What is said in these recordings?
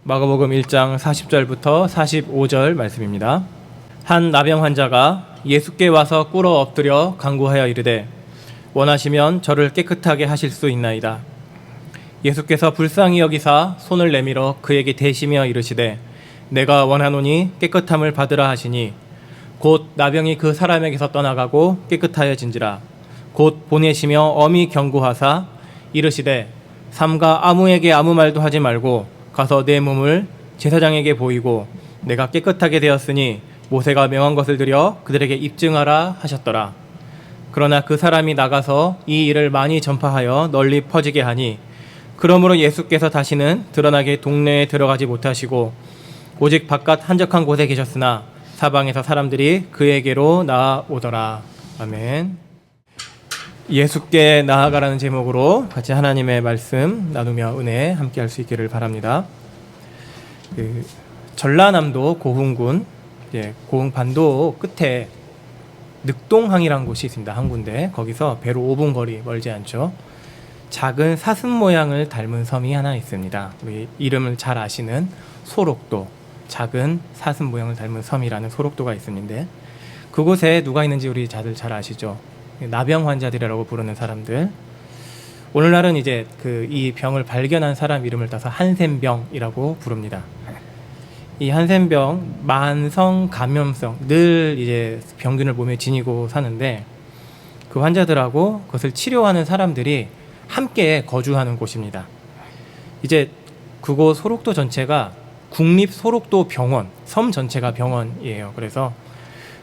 마가복음 1장 40절부터 45절 말씀입니다. 한 나병 환자가 예수께 와서 꿇어 엎드려 간구하여 이르되 원하시면 저를 깨끗하게 하실 수 있나이다. 예수께서 불쌍히 여기사 손을 내밀어 그에게 대시며 이르시되 내가 원하노니 깨끗함을 받으라 하시니 곧 나병이 그 사람에게서 떠나가고 깨끗하여진지라. 곧 보내시며 엄히 경고하사 이르시되 삼가 아무에게 아무 말도 하지 말고 가서 내 몸을 제사장에게 보이고 내가 깨끗하게 되었으니 모세가 명한 것을 드려 그들에게 입증하라 하셨더라. 그러나 그 사람이 나가서 이 일을 많이 전파하여 널리 퍼지게 하니 그러므로 예수께서 다시는 드러나게 동네에 들어가지 못하시고 오직 바깥 한적한 곳에 계셨으나 사방에서 사람들이 그에게로 나아오더라. 아멘. 예수께 나아가라는 제목으로 같이 하나님의 말씀 나누며 은혜 함께 할 수 있기를 바랍니다. 전라남도 고흥군 고흥반도 끝에 늑동항이라는 곳이 있습니다. 한 군데. 거기서 배로 5분 거리 멀지 않죠. 작은 사슴 모양을 닮은 섬이 하나 있습니다. 우리 이름을 잘 아시는 소록도, 작은 사슴 모양을 닮은 섬이라는 소록도가 있었는데 그곳에 누가 있는지 우리 다들 잘 아시죠? 나병 환자들이라고 부르는 사람들. 오늘날은 이제 이 병을 발견한 사람 이름을 따서 한센병이라고 부릅니다. 이 한센병 만성 감염성 늘 이제 병균을 몸에 지니고 사는데 그 환자들하고 그것을 치료하는 사람들이 함께 거주하는 곳입니다. 이제 그곳 소록도 전체가 국립 소록도 병원, 섬 전체가 병원이에요. 그래서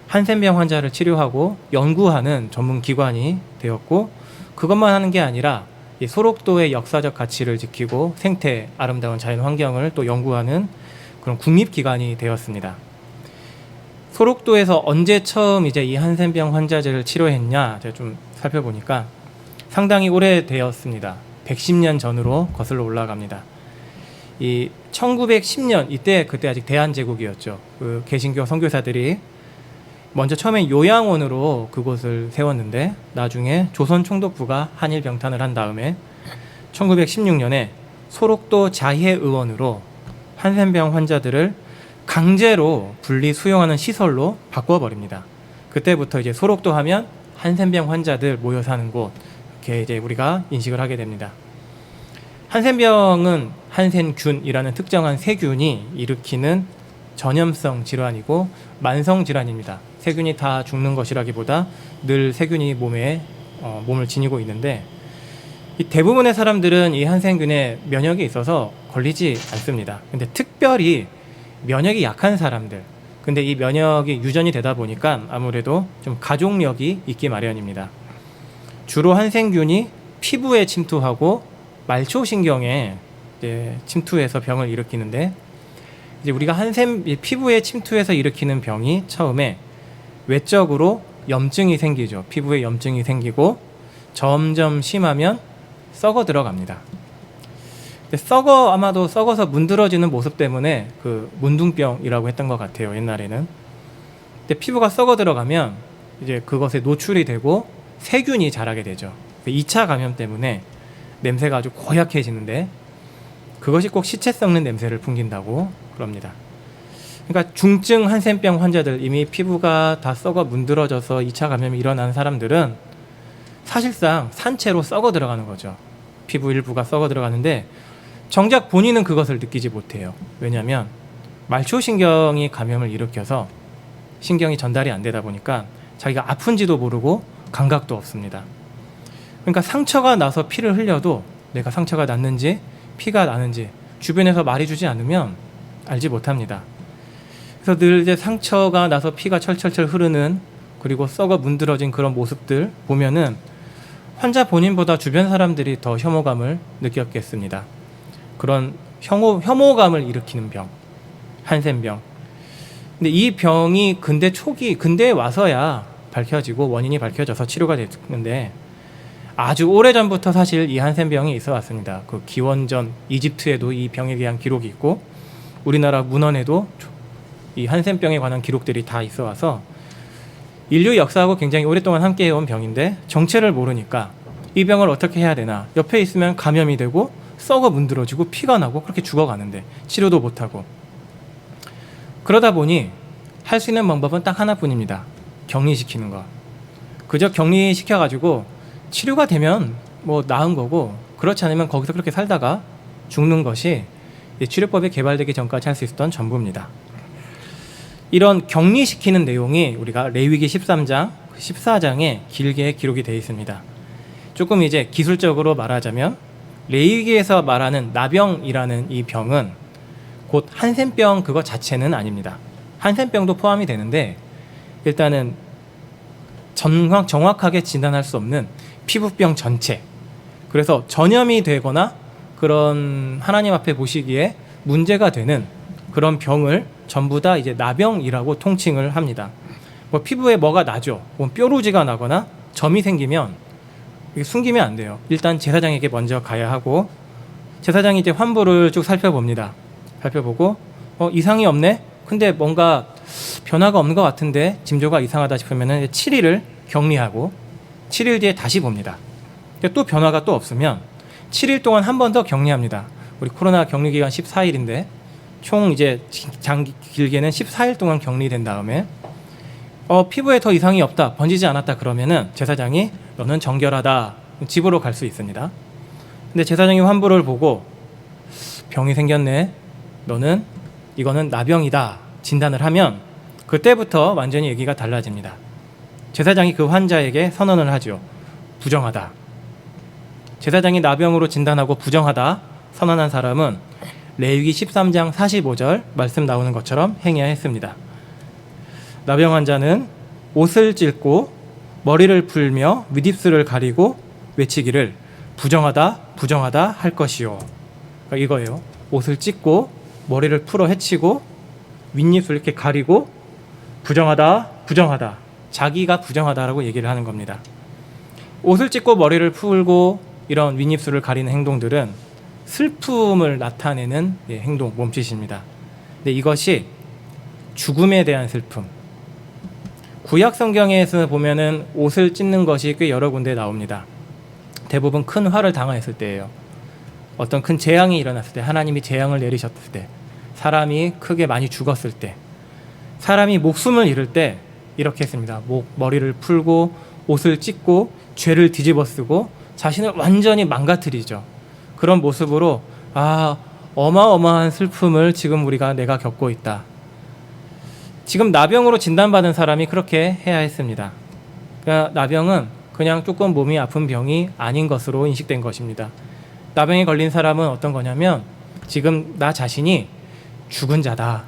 한센병 환자를 치료하고 연구하는 전문 기관이 되었고 그것만 하는 게 아니라 이 소록도의 역사적 가치를 지키고 생태, 아름다운 자연 환경을 또 연구하는 그런 국립기관이 되었습니다. 소록도에서 언제 처음 이제 이 한센병 환자들을 치료했냐 제가 좀 살펴보니까 상당히 오래되었습니다. 110년 전으로 거슬러 올라갑니다. 이 1910년 그때 아직 대한제국이었죠. 그 개신교 선교사들이 먼저 처음에 요양원으로 그곳을 세웠는데 나중에 조선총독부가 한일병탄을 한 다음에 1916년에 소록도 자혜의원으로 한센병 환자들을 강제로 분리 수용하는 시설로 바꿔버립니다. 그때부터 이제 소록도 하면 한센병 환자들 모여 사는 곳 이렇게 이제 우리가 인식을 하게 됩니다. 한센병은 한센균이라는 특정한 세균이 일으키는 전염성 질환이고 만성 질환입니다. 세균이 다 죽는 것이라기보다 늘 세균이 몸을 지니고 있는데 이 대부분의 사람들은 이 한센균에 면역이 있어서 걸리지 않습니다. 근데 특별히 면역이 약한 사람들, 근데 이 면역이 유전이 되다 보니까 아무래도 좀 가족력이 있기 마련입니다. 주로 한센균이 피부에 침투하고 말초신경에 침투해서 병을 일으키는데 이제 우리가 피부에 침투해서 일으키는 병이 처음에 외적으로 염증이 생기죠. 피부에 염증이 생기고 점점 심하면 썩어 들어갑니다. 아마도 썩어서 문드러지는 모습 때문에 그 문둥병이라고 했던 것 같아요. 옛날에는. 근데 피부가 썩어 들어가면 이제 그것에 노출이 되고 세균이 자라게 되죠. 2차 감염 때문에 냄새가 아주 고약해지는데 그것이 꼭 시체 썩는 냄새를 풍긴다고 그럽니다. 그러니까 중증 한센병 환자들, 이미 피부가 다 썩어 문드러져서 2차 감염이 일어난 사람들은 사실상 산채로 썩어 들어가는 거죠. 피부 일부가 썩어 들어가는데 정작 본인은 그것을 느끼지 못해요. 왜냐하면 말초신경이 감염을 일으켜서 신경이 전달이 안 되다 보니까 자기가 아픈지도 모르고 감각도 없습니다. 그러니까 상처가 나서 피를 흘려도 내가 상처가 났는지 피가 나는지 주변에서 말해주지 않으면 알지 못합니다. 그래서 늘 이제 상처가 나서 피가 철철철 흐르는 그리고 썩어 문드러진 그런 모습들 보면은 환자 본인보다 주변 사람들이 더 혐오감을 느꼈겠습니다. 그런 혐오감을 일으키는 병, 한센병. 근데 이 병이 근대에 와서야 밝혀지고 원인이 밝혀져서 치료가 됐는데 아주 오래전부터 사실 이 한센병이 있어 왔습니다. 그 기원전 이집트에도 이 병에 대한 기록이 있고 우리나라 문헌에도 이 한센병에 관한 기록들이 다 있어 와서 인류 역사하고 굉장히 오랫동안 함께해온 병인데 정체를 모르니까 이 병을 어떻게 해야 되나, 옆에 있으면 감염이 되고 썩어 문드러지고 피가 나고 그렇게 죽어가는데 치료도 못하고. 그러다 보니 할 수 있는 방법은 딱 하나뿐입니다. 격리시키는 거. 그저 격리시켜가지고 치료가 되면 뭐 나은 거고, 그렇지 않으면 거기서 그렇게 살다가 죽는 것이 치료법이 개발되기 전까지 할 수 있었던 전부입니다. 이런 격리시키는 내용이 우리가 레위기 13장, 14장에 길게 기록이 되어 있습니다. 조금 이제 기술적으로 말하자면 레위기에서 말하는 나병이라는 이 병은 곧 한센병 그거 자체는 아닙니다. 한센병도 포함이 되는데 일단은 정확하게 진단할 수 없는 피부병 전체, 그래서 전염이 되거나 그런 하나님 앞에 보시기에 문제가 되는 그런 병을 전부 다 이제 나병이라고 통칭을 합니다. 뭐 피부에 뭐가 나죠. 뭐 뾰루지가 나거나 점이 생기면 숨기면 안 돼요. 일단 제사장에게 먼저 가야 하고, 제사장이 이제 환부를 쭉 살펴봅니다. 살펴보고 이상이 없네? 근데 뭔가 변화가 없는 것 같은데 징조가 이상하다 싶으면 7일을 격리하고 7일 뒤에 다시 봅니다. 근데 또 변화가 또 없으면 7일 동안 한 번 더 격리합니다. 우리 코로나 격리 기간 14일인데 총 이제 길게는 14일 동안 격리된 다음에 피부에 더 이상이 없다, 번지지 않았다 그러면은 제사장이 너는 정결하다, 집으로 갈 수 있습니다. 근데 제사장이 환부를 보고 병이 생겼네, 너는 이거는 나병이다 진단을 하면 그때부터 완전히 얘기가 달라집니다. 제사장이 그 환자에게 선언을 하죠. 부정하다. 제사장이 나병으로 진단하고 부정하다 선언한 사람은 레위기 13장 45절 말씀 나오는 것처럼 행해야 했습니다. 나병 환자는 옷을 찢고 머리를 풀며 윗입술을 가리고 외치기를 부정하다 부정하다 할 것이요. 그러니까 이거예요. 옷을 찢고 머리를 풀어 헤치고 윗입술 이렇게 가리고 부정하다 부정하다, 자기가 부정하다라고 얘기를 하는 겁니다. 옷을 찢고 머리를 풀고 이런 윗입술을 가리는 행동들은 슬픔을 나타내는 행동, 몸짓입니다. 근데 이것이 죽음에 대한 슬픔. 구약 성경에서 보면은 옷을 찢는 것이 꽤 여러 군데 나옵니다. 대부분 큰 화를 당하였을 때예요. 어떤 큰 재앙이 일어났을 때, 하나님이 재앙을 내리셨을 때, 사람이 크게 많이 죽었을 때, 사람이 목숨을 잃을 때 이렇게 했습니다. 머리를 풀고 옷을 찢고 죄를 뒤집어 쓰고 자신을 완전히 망가뜨리죠. 그런 모습으로 어마어마한 슬픔을 지금 내가 겪고 있다. 지금 나병으로 진단받은 사람이 그렇게 해야 했습니다. 그러니까 나병은 그냥 조금 몸이 아픈 병이 아닌 것으로 인식된 것입니다. 나병에 걸린 사람은 어떤 거냐면 지금 나 자신이 죽은 자다.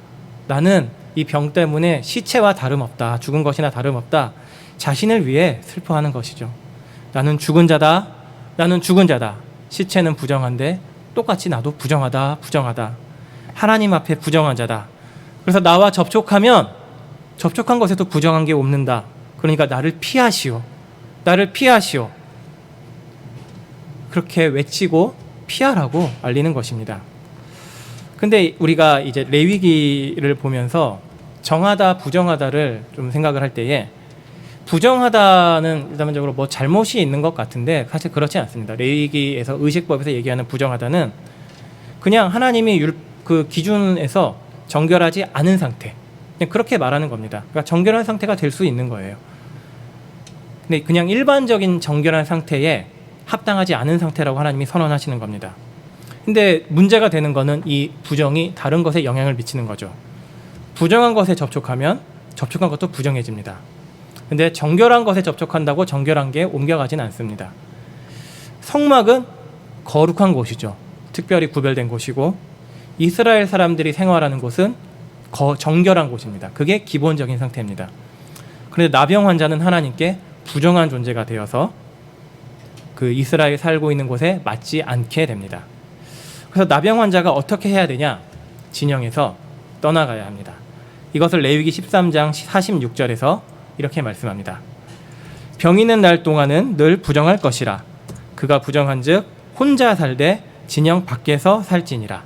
나는 이 병 때문에 시체와 다름없다. 죽은 것이나 다름없다. 자신을 위해 슬퍼하는 것이죠. 나는 죽은 자다. 나는 죽은 자다. 시체는 부정한데 똑같이 나도 부정하다. 부정하다. 하나님 앞에 부정한 자다. 그래서 나와 접촉하면 접촉한 것에도 부정한 게 없는다. 그러니까 나를 피하시오. 나를 피하시오. 그렇게 외치고 피하라고 알리는 것입니다. 근데 우리가 이제 레위기를 보면서 정하다, 부정하다를 좀 생각을 할 때에 부정하다는 일반적으로 뭐 잘못이 있는 것 같은데 사실 그렇지 않습니다. 레위기에서 의식법에서 얘기하는 부정하다는 그냥 하나님이 그 기준에서 정결하지 않은 상태, 그냥 그렇게 말하는 겁니다. 그러니까 정결한 상태가 될 수 있는 거예요. 근데 그냥 일반적인 정결한 상태에 합당하지 않은 상태라고 하나님이 선언하시는 겁니다. 근데 문제가 되는 거는 이 부정이 다른 것에 영향을 미치는 거죠. 부정한 것에 접촉하면 접촉한 것도 부정해집니다. 근데 정결한 것에 접촉한다고 정결한 게 옮겨가진 않습니다. 성막은 거룩한 곳이죠. 특별히 구별된 곳이고 이스라엘 사람들이 생활하는 곳은 정결한 곳입니다. 그게 기본적인 상태입니다. 그런데 나병 환자는 하나님께 부정한 존재가 되어서 그 이스라엘 살고 있는 곳에 맞지 않게 됩니다. 그래서 나병 환자가 어떻게 해야 되냐? 진영에서 떠나가야 합니다. 이것을 레위기 13장 46절에서 이렇게 말씀합니다. 병 있는 날 동안은 늘 부정할 것이라. 그가 부정한즉 혼자 살되 진영 밖에서 살지니라.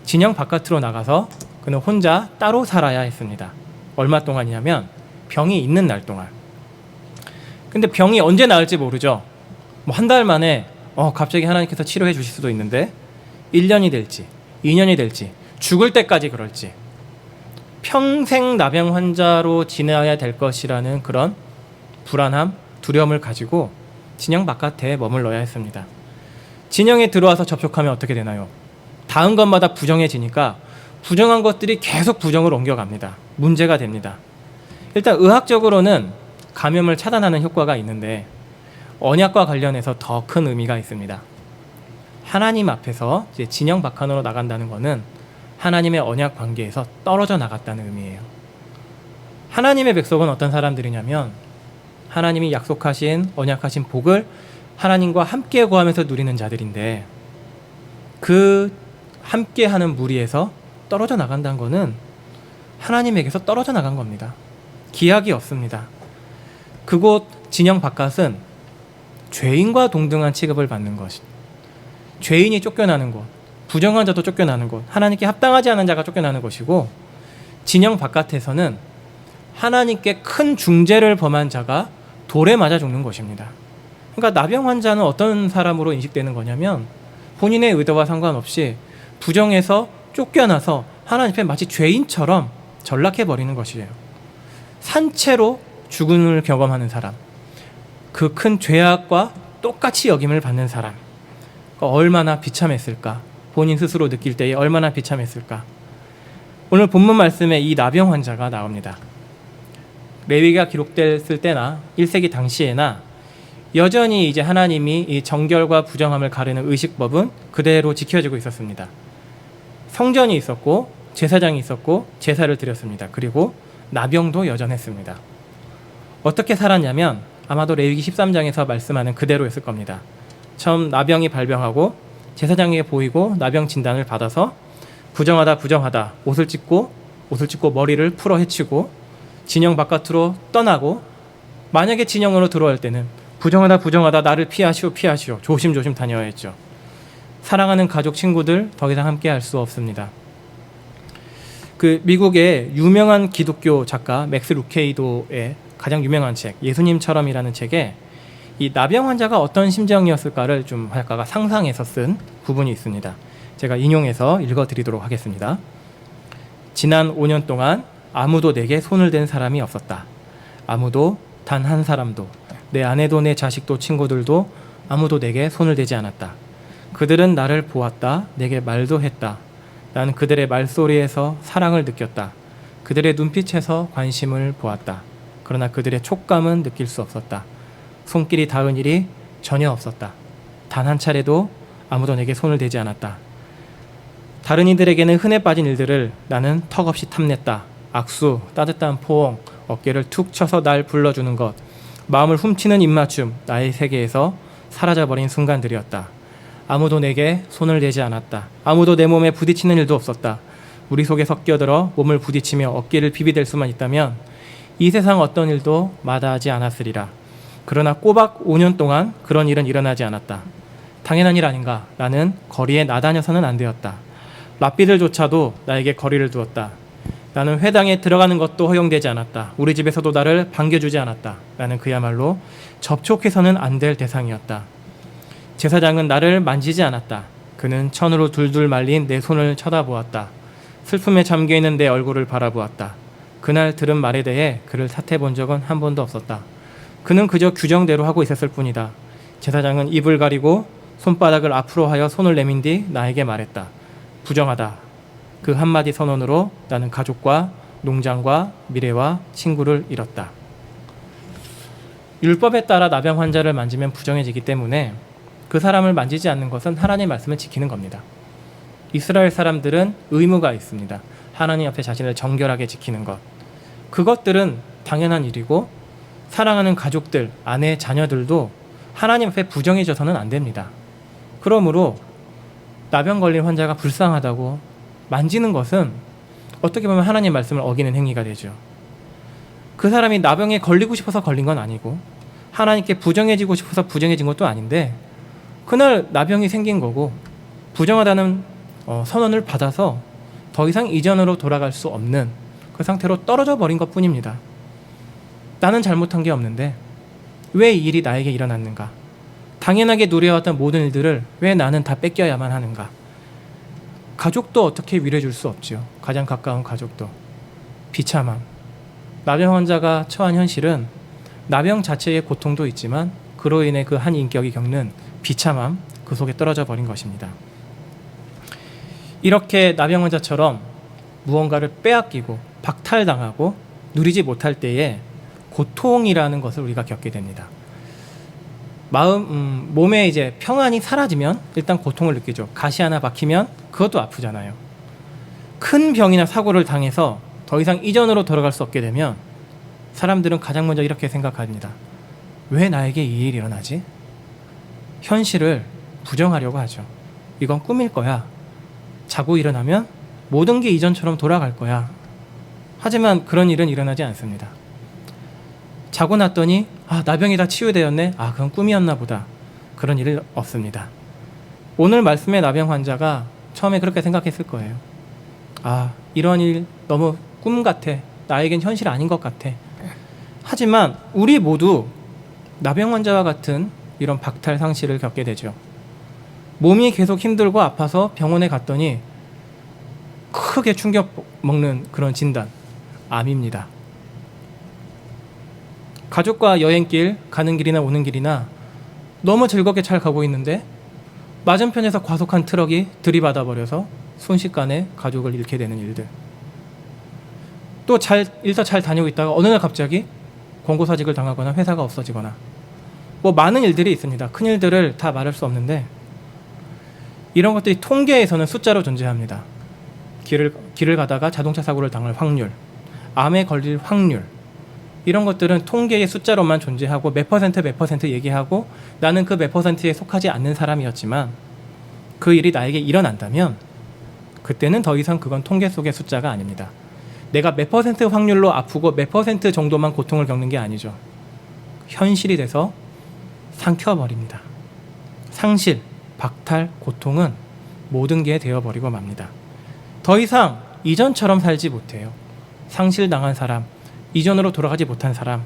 진영 바깥으로 나가서 그는 혼자 따로 살아야 했습니다. 얼마 동안이냐면 병이 있는 날 동안. 근데 병이 언제 나을지 모르죠. 뭐 한 달 만에 갑자기 하나님께서 치료해 주실 수도 있는데 1년이 될지 2년이 될지 죽을 때까지 그럴지 평생 나병 환자로 지내야 될 것이라는 그런 불안함, 두려움을 가지고 진영 바깥에 머물러야 했습니다. 진영에 들어와서 접촉하면 어떻게 되나요? 다음 것마다 부정해지니까 부정한 것들이 계속 부정을 옮겨갑니다. 문제가 됩니다. 일단 의학적으로는 감염을 차단하는 효과가 있는데 언약과 관련해서 더 큰 의미가 있습니다. 하나님 앞에서 이제 진영 박한으로 나간다는 것은 하나님의 언약 관계에서 떨어져 나갔다는 의미예요. 하나님의 백성은 어떤 사람들이냐면 하나님이 약속하신 언약하신 복을 하나님과 함께 구하면서 누리는 자들인데 그 함께하는 무리에서 떨어져 나간다는 것은 하나님에게서 떨어져 나간 겁니다. 기약이 없습니다. 그곳 진영 바깥은 죄인과 동등한 취급을 받는 것, 죄인이 쫓겨나는 곳, 부정한 자도 쫓겨나는 곳, 하나님께 합당하지 않은 자가 쫓겨나는 것이고 진영 바깥에서는 하나님께 큰 중죄를 범한 자가 돌에 맞아 죽는 것입니다. 그러니까 나병 환자는 어떤 사람으로 인식되는 거냐면 본인의 의도와 상관없이 부정해서 쫓겨나서 하나님 앞에 마치 죄인처럼 전락해버리는 것이에요. 산채로 죽음을 경험하는 사람, 그 큰 죄악과 똑같이 여김을 받는 사람, 얼마나 비참했을까? 본인 스스로 느낄 때에 얼마나 비참했을까? 오늘 본문 말씀에 이 나병 환자가 나옵니다. 레위기가 기록됐을 때나 1세기 당시에나 여전히 이제 하나님이 이 정결과 부정함을 가르는 의식법은 그대로 지켜지고 있었습니다. 성전이 있었고 제사장이 있었고 제사를 드렸습니다. 그리고 나병도 여전했습니다. 어떻게 살았냐면 아마도 레위기 13장에서 말씀하는 그대로였을 겁니다. 처음 나병이 발병하고 제사장에게 보이고 나병 진단을 받아서 부정하다 옷을 찢고 머리를 풀어 헤치고 진영 바깥으로 떠나고 만약에 진영으로 들어올 때는 부정하다 나를 피하시오 조심조심 다녀야 했죠. 사랑하는 가족 친구들 더 이상 함께 할 수 없습니다. 그 미국의 유명한 기독교 작가 맥스 루케이도의 가장 유명한 책 예수님처럼이라는 책에 이 나병 환자가 어떤 심정이었을까를 좀 작가가 상상해서 쓴 부분이 있습니다. 제가 인용해서 읽어드리도록 하겠습니다. 지난 5년 동안 아무도 내게 손을 댄 사람이 없었다. 아무도 단 한 사람도 내 아내도 내 자식도 친구들도 아무도 내게 손을 대지 않았다. 그들은 나를 보았다. 내게 말도 했다. 나는 그들의 말소리에서 사랑을 느꼈다. 그들의 눈빛에서 관심을 보았다. 그러나 그들의 촉감은 느낄 수 없었다. 손길이 닿은 일이 전혀 없었다. 단 한 차례도 아무도 내게 손을 대지 않았다. 다른 이들에게는 흔해 빠진 일들을 나는 턱없이 탐냈다. 악수, 따뜻한 포옹, 어깨를 툭 쳐서 날 불러주는 것, 마음을 훔치는 입맞춤, 나의 세계에서 사라져버린 순간들이었다. 아무도 내게 손을 대지 않았다. 아무도 내 몸에 부딪히는 일도 없었다. 우리 속에 섞여들어 몸을 부딪히며 어깨를 비비댈 수만 있다면 이 세상 어떤 일도 마다하지 않았으리라. 그러나 꼬박 5년 동안 그런 일은 일어나지 않았다. 당연한 일 아닌가? 나는 거리에 나다녀서는 안 되었다. 랍비들조차도 나에게 거리를 두었다. 나는 회당에 들어가는 것도 허용되지 않았다. 우리 집에서도 나를 반겨주지 않았다. 나는 그야말로 접촉해서는 안 될 대상이었다. 제사장은 나를 만지지 않았다. 그는 천으로 둘둘 말린 내 손을 쳐다보았다. 슬픔에 잠겨있는 내 얼굴을 바라보았다. 그날 들은 말에 대해 그를 탓해본 적은 한 번도 없었다. 그는 그저 규정대로 하고 있었을 뿐이다. 제사장은 입을 가리고 손바닥을 앞으로 하여 손을 내민 뒤 나에게 말했다. 부정하다. 그 한마디 선언으로 나는 가족과 농장과 미래와 친구를 잃었다. 율법에 따라 나병 환자를 만지면 부정해지기 때문에 그 사람을 만지지 않는 것은 하나님의 말씀을 지키는 겁니다. 이스라엘 사람들은 의무가 있습니다. 하나님 앞에 자신을 정결하게 지키는 것. 그것들은 당연한 일이고 사랑하는 가족들, 아내, 자녀들도 하나님 앞에 부정해져서는 안 됩니다. 그러므로 나병 걸린 환자가 불쌍하다고 만지는 것은 어떻게 보면 하나님 말씀을 어기는 행위가 되죠. 그 사람이 나병에 걸리고 싶어서 걸린 건 아니고 하나님께 부정해지고 싶어서 부정해진 것도 아닌데 그날 나병이 생긴 거고 부정하다는 선언을 받아서 더 이상 이전으로 돌아갈 수 없는 그 상태로 떨어져 버린 것뿐입니다. 나는 잘못한 게 없는데 왜 이 일이 나에게 일어났는가? 당연하게 누려왔던 모든 일들을 왜 나는 다 뺏겨야만 하는가? 가족도 어떻게 위로해 줄 수 없죠. 가장 가까운 가족도. 비참함. 나병 환자가 처한 현실은 나병 자체의 고통도 있지만 그로 인해 그 한 인격이 겪는 비참함, 그 속에 떨어져 버린 것입니다. 이렇게 나병 환자처럼 무언가를 빼앗기고 박탈당하고 누리지 못할 때에 고통이라는 것을 우리가 겪게 됩니다. 몸에 이제 평안이 사라지면 일단 고통을 느끼죠. 가시 하나 박히면 그것도 아프잖아요. 큰 병이나 사고를 당해서 더 이상 이전으로 돌아갈 수 없게 되면 사람들은 가장 먼저 이렇게 생각합니다. 왜 나에게 이 일이 일어나지? 현실을 부정하려고 하죠. 이건 꿈일 거야. 자고 일어나면 모든 게 이전처럼 돌아갈 거야. 하지만 그런 일은 일어나지 않습니다. 자고 났더니 나병이 다 치유되었네. 그건 꿈이었나 보다. 그런 일은 없습니다. 오늘 말씀의 나병 환자가 처음에 그렇게 생각했을 거예요. 이런 일 너무 꿈 같아. 나에겐 현실 아닌 것 같아. 하지만 우리 모두 나병 환자와 같은 이런 박탈 상실을 겪게 되죠. 몸이 계속 힘들고 아파서 병원에 갔더니 크게 충격 먹는 그런 진단, 암입니다. 가족과 여행길, 가는 길이나 오는 길이나 너무 즐겁게 잘 가고 있는데 맞은편에서 과속한 트럭이 들이받아 버려서 순식간에 가족을 잃게 되는 일들. 또 일단 잘 다니고 있다가 어느 날 갑자기 권고사직을 당하거나 회사가 없어지거나 많은 일들이 있습니다. 큰 일들을 다 말할 수 없는데 이런 것들이 통계에서는 숫자로 존재합니다. 길을 가다가 자동차 사고를 당할 확률, 암에 걸릴 확률, 이런 것들은 통계의 숫자로만 존재하고 몇 퍼센트 얘기하고 나는 그 몇 퍼센트에 속하지 않는 사람이었지만 그 일이 나에게 일어난다면 그때는 더 이상 그건 통계 속의 숫자가 아닙니다. 내가 몇 퍼센트 확률로 아프고 몇 퍼센트 정도만 고통을 겪는 게 아니죠. 현실이 돼서 삼켜버립니다. 상실, 박탈, 고통은 모든 게 되어버리고 맙니다. 더 이상 이전처럼 살지 못해요. 상실당한 사람, 이전으로 돌아가지 못한 사람,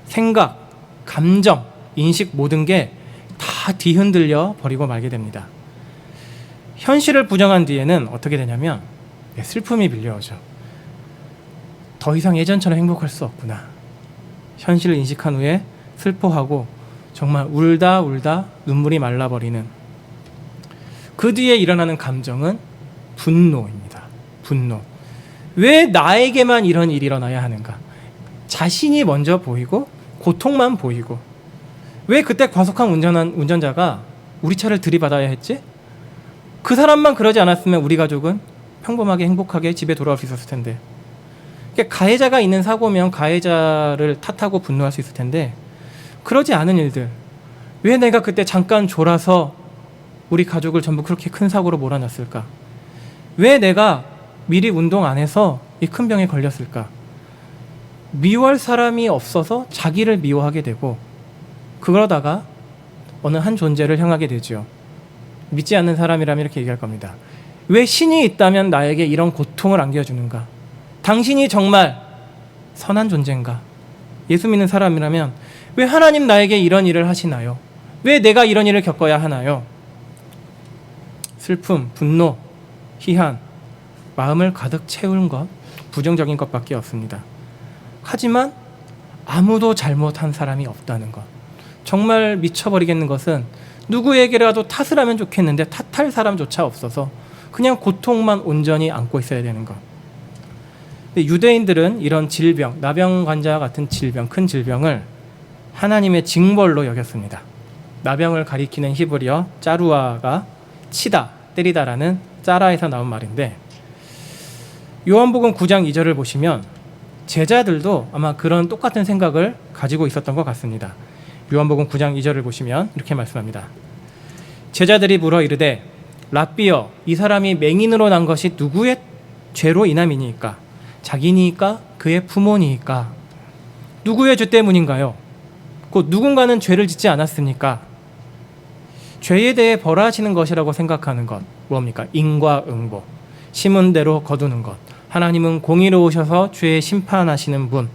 생각, 감정, 인식 모든 게 다 뒤흔들려 버리고 말게 됩니다. 현실을 부정한 뒤에는 어떻게 되냐면 슬픔이 밀려오죠. 더 이상 예전처럼 행복할 수 없구나. 현실을 인식한 후에 슬퍼하고 정말 울다 눈물이 말라버리는 그 뒤에 일어나는 감정은 분노입니다. 분노. 왜 나에게만 이런 일이 일어나야 하는가? 자신이 먼저 보이고 고통만 보이고 왜 그때 과속한 운전자가 우리 차를 들이받아야 했지? 그 사람만 그러지 않았으면 우리 가족은 평범하게 행복하게 집에 돌아올 수 있었을 텐데. 그러니까 가해자가 있는 사고면 가해자를 탓하고 분노할 수 있을 텐데 그러지 않은 일들. 왜 내가 그때 잠깐 졸아서 우리 가족을 전부 그렇게 큰 사고로 몰아넣었을까? 왜 내가 미리 운동 안 해서 이 큰 병에 걸렸을까? 미워할 사람이 없어서 자기를 미워하게 되고 그러다가 어느 한 존재를 향하게 되죠. 믿지 않는 사람이라면 이렇게 얘기할 겁니다. 왜 신이 있다면 나에게 이런 고통을 안겨주는가? 당신이 정말 선한 존재인가? 예수 믿는 사람이라면 왜 하나님 나에게 이런 일을 하시나요? 왜 내가 이런 일을 겪어야 하나요? 슬픔, 분노, 희한, 마음을 가득 채운 것, 부정적인 것밖에 없습니다. 하지만 아무도 잘못한 사람이 없다는 것. 정말 미쳐버리겠는 것은 누구에게라도 탓을 하면 좋겠는데 탓할 사람조차 없어서 그냥 고통만 온전히 안고 있어야 되는 것. 근데 유대인들은 이런 질병, 나병 환자와 같은 질병, 큰 질병을 하나님의 징벌로 여겼습니다. 나병을 가리키는 히브리어 짜루아가 치다, 때리다라는 짜라에서 나온 말인데 요한복음 9장 2절을 보시면 제자들도 아마 그런 똑같은 생각을 가지고 있었던 것 같습니다. 요한복음 9장 2절을 보시면 이렇게 말씀합니다. 제자들이 물어 이르되 랍비여 이 사람이 맹인으로 난 것이 누구의 죄로 인함이니까? 자기니까? 그의 부모니까? 누구의 죄 때문인가요? 곧 누군가는 죄를 짓지 않았습니까? 죄에 대해 벌하시는 것이라고 생각하는 것 뭡니까? 인과응보, 심은 대로 거두는 것. 하나님은 공의로우셔서 죄에 심판하시는 분.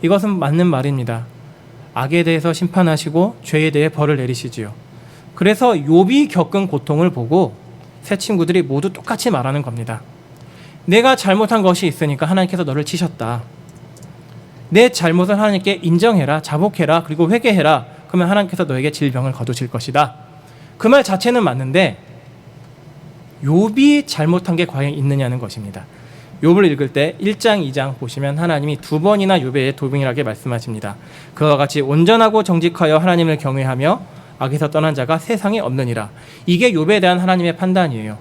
이것은 맞는 말입니다. 악에 대해서 심판하시고 죄에 대해 벌을 내리시지요. 그래서 욥이 겪은 고통을 보고 세 친구들이 모두 똑같이 말하는 겁니다. 내가 잘못한 것이 있으니까 하나님께서 너를 치셨다. 내 잘못을 하나님께 인정해라, 자복해라, 그리고 회개해라. 그러면 하나님께서 너에게 질병을 거두실 것이다. 그 말 자체는 맞는데 욥이 잘못한 게 과연 있느냐는 것입니다. 욥을 읽을 때 1장, 2장 보시면 하나님이 두 번이나 욥에게 동일하게 말씀하십니다. 그와 같이 온전하고 정직하여 하나님을 경외하며 악에서 떠난 자가 세상에 없느니라. 이게 욥에 대한 하나님의 판단이에요.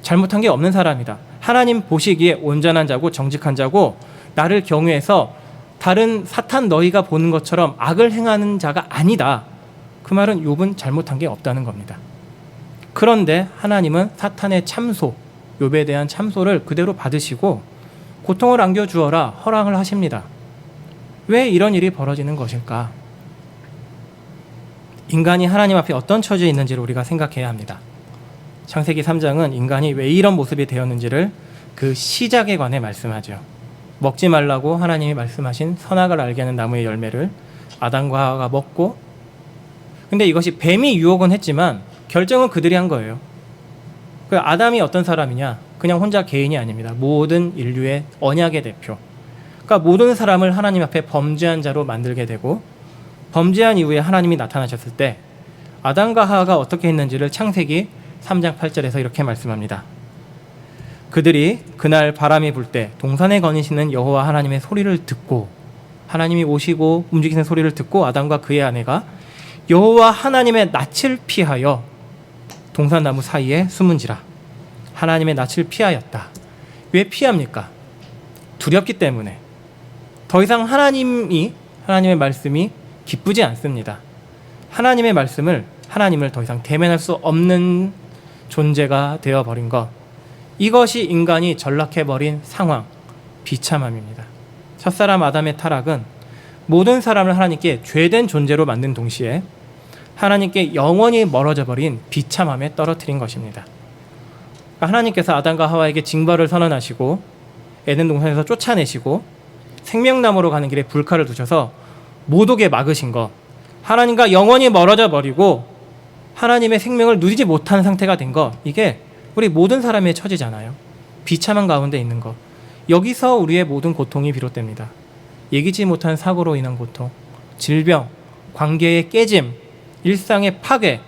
잘못한 게 없는 사람이다. 하나님 보시기에 온전한 자고 정직한 자고 나를 경외해서 다른 사탄 너희가 보는 것처럼 악을 행하는 자가 아니다. 그 말은 욥은 잘못한 게 없다는 겁니다. 그런데 하나님은 사탄의 참소, 욥에 대한 참소를 그대로 받으시고 고통을 안겨주어라 허락을 하십니다. 왜 이런 일이 벌어지는 것일까? 인간이 하나님 앞에 어떤 처지에 있는지를 우리가 생각해야 합니다. 창세기 3장은 인간이 왜 이런 모습이 되었는지를 그 시작에 관해 말씀하죠. 먹지 말라고 하나님이 말씀하신 선악을 알게 하는 나무의 열매를 아담과 하와가 먹고, 근데 이것이 뱀이 유혹은 했지만 결정은 그들이 한 거예요. 그 아담이 어떤 사람이냐? 그냥 혼자 개인이 아닙니다. 모든 인류의 언약의 대표. 그러니까 모든 사람을 하나님 앞에 범죄한 자로 만들게 되고, 범죄한 이후에 하나님이 나타나셨을 때 아담과 하와가 어떻게 했는지를 창세기 3장 8절에서 이렇게 말씀합니다. 그들이 그날 바람이 불 때 동산에 거니시는 여호와 하나님의 소리를 듣고, 하나님이 오시고 움직이는 소리를 듣고 아담과 그의 아내가 여호와 하나님의 낯을 피하여 동산나무 사이에 숨은지라. 하나님의 낯을 피하였다. 왜 피합니까? 두렵기 때문에. 더 이상 하나님의 말씀이 기쁘지 않습니다. 하나님의 하나님을 더 이상 대면할 수 없는 존재가 되어버린 것, 이것이 인간이 전락해버린 상황, 비참함입니다. 첫사람 아담의 타락은 모든 사람을 하나님께 죄된 존재로 만든 동시에 하나님께 영원히 멀어져 버린 비참함에 떨어뜨린 것입니다. 하나님께서 아담과 하와에게 징벌을 선언하시고 에덴 동산에서 쫓아내시고 생명나무로 가는 길에 불칼을 두셔서 못 오게 막으신 것, 하나님과 영원히 멀어져 버리고 하나님의 생명을 누리지 못한 상태가 된 것, 이게 우리 모든 사람의 처지잖아요. 비참한 가운데 있는 것. 여기서 우리의 모든 고통이 비롯됩니다. 예기치 못한 사고로 인한 고통, 질병, 관계의 깨짐, 일상의 파괴.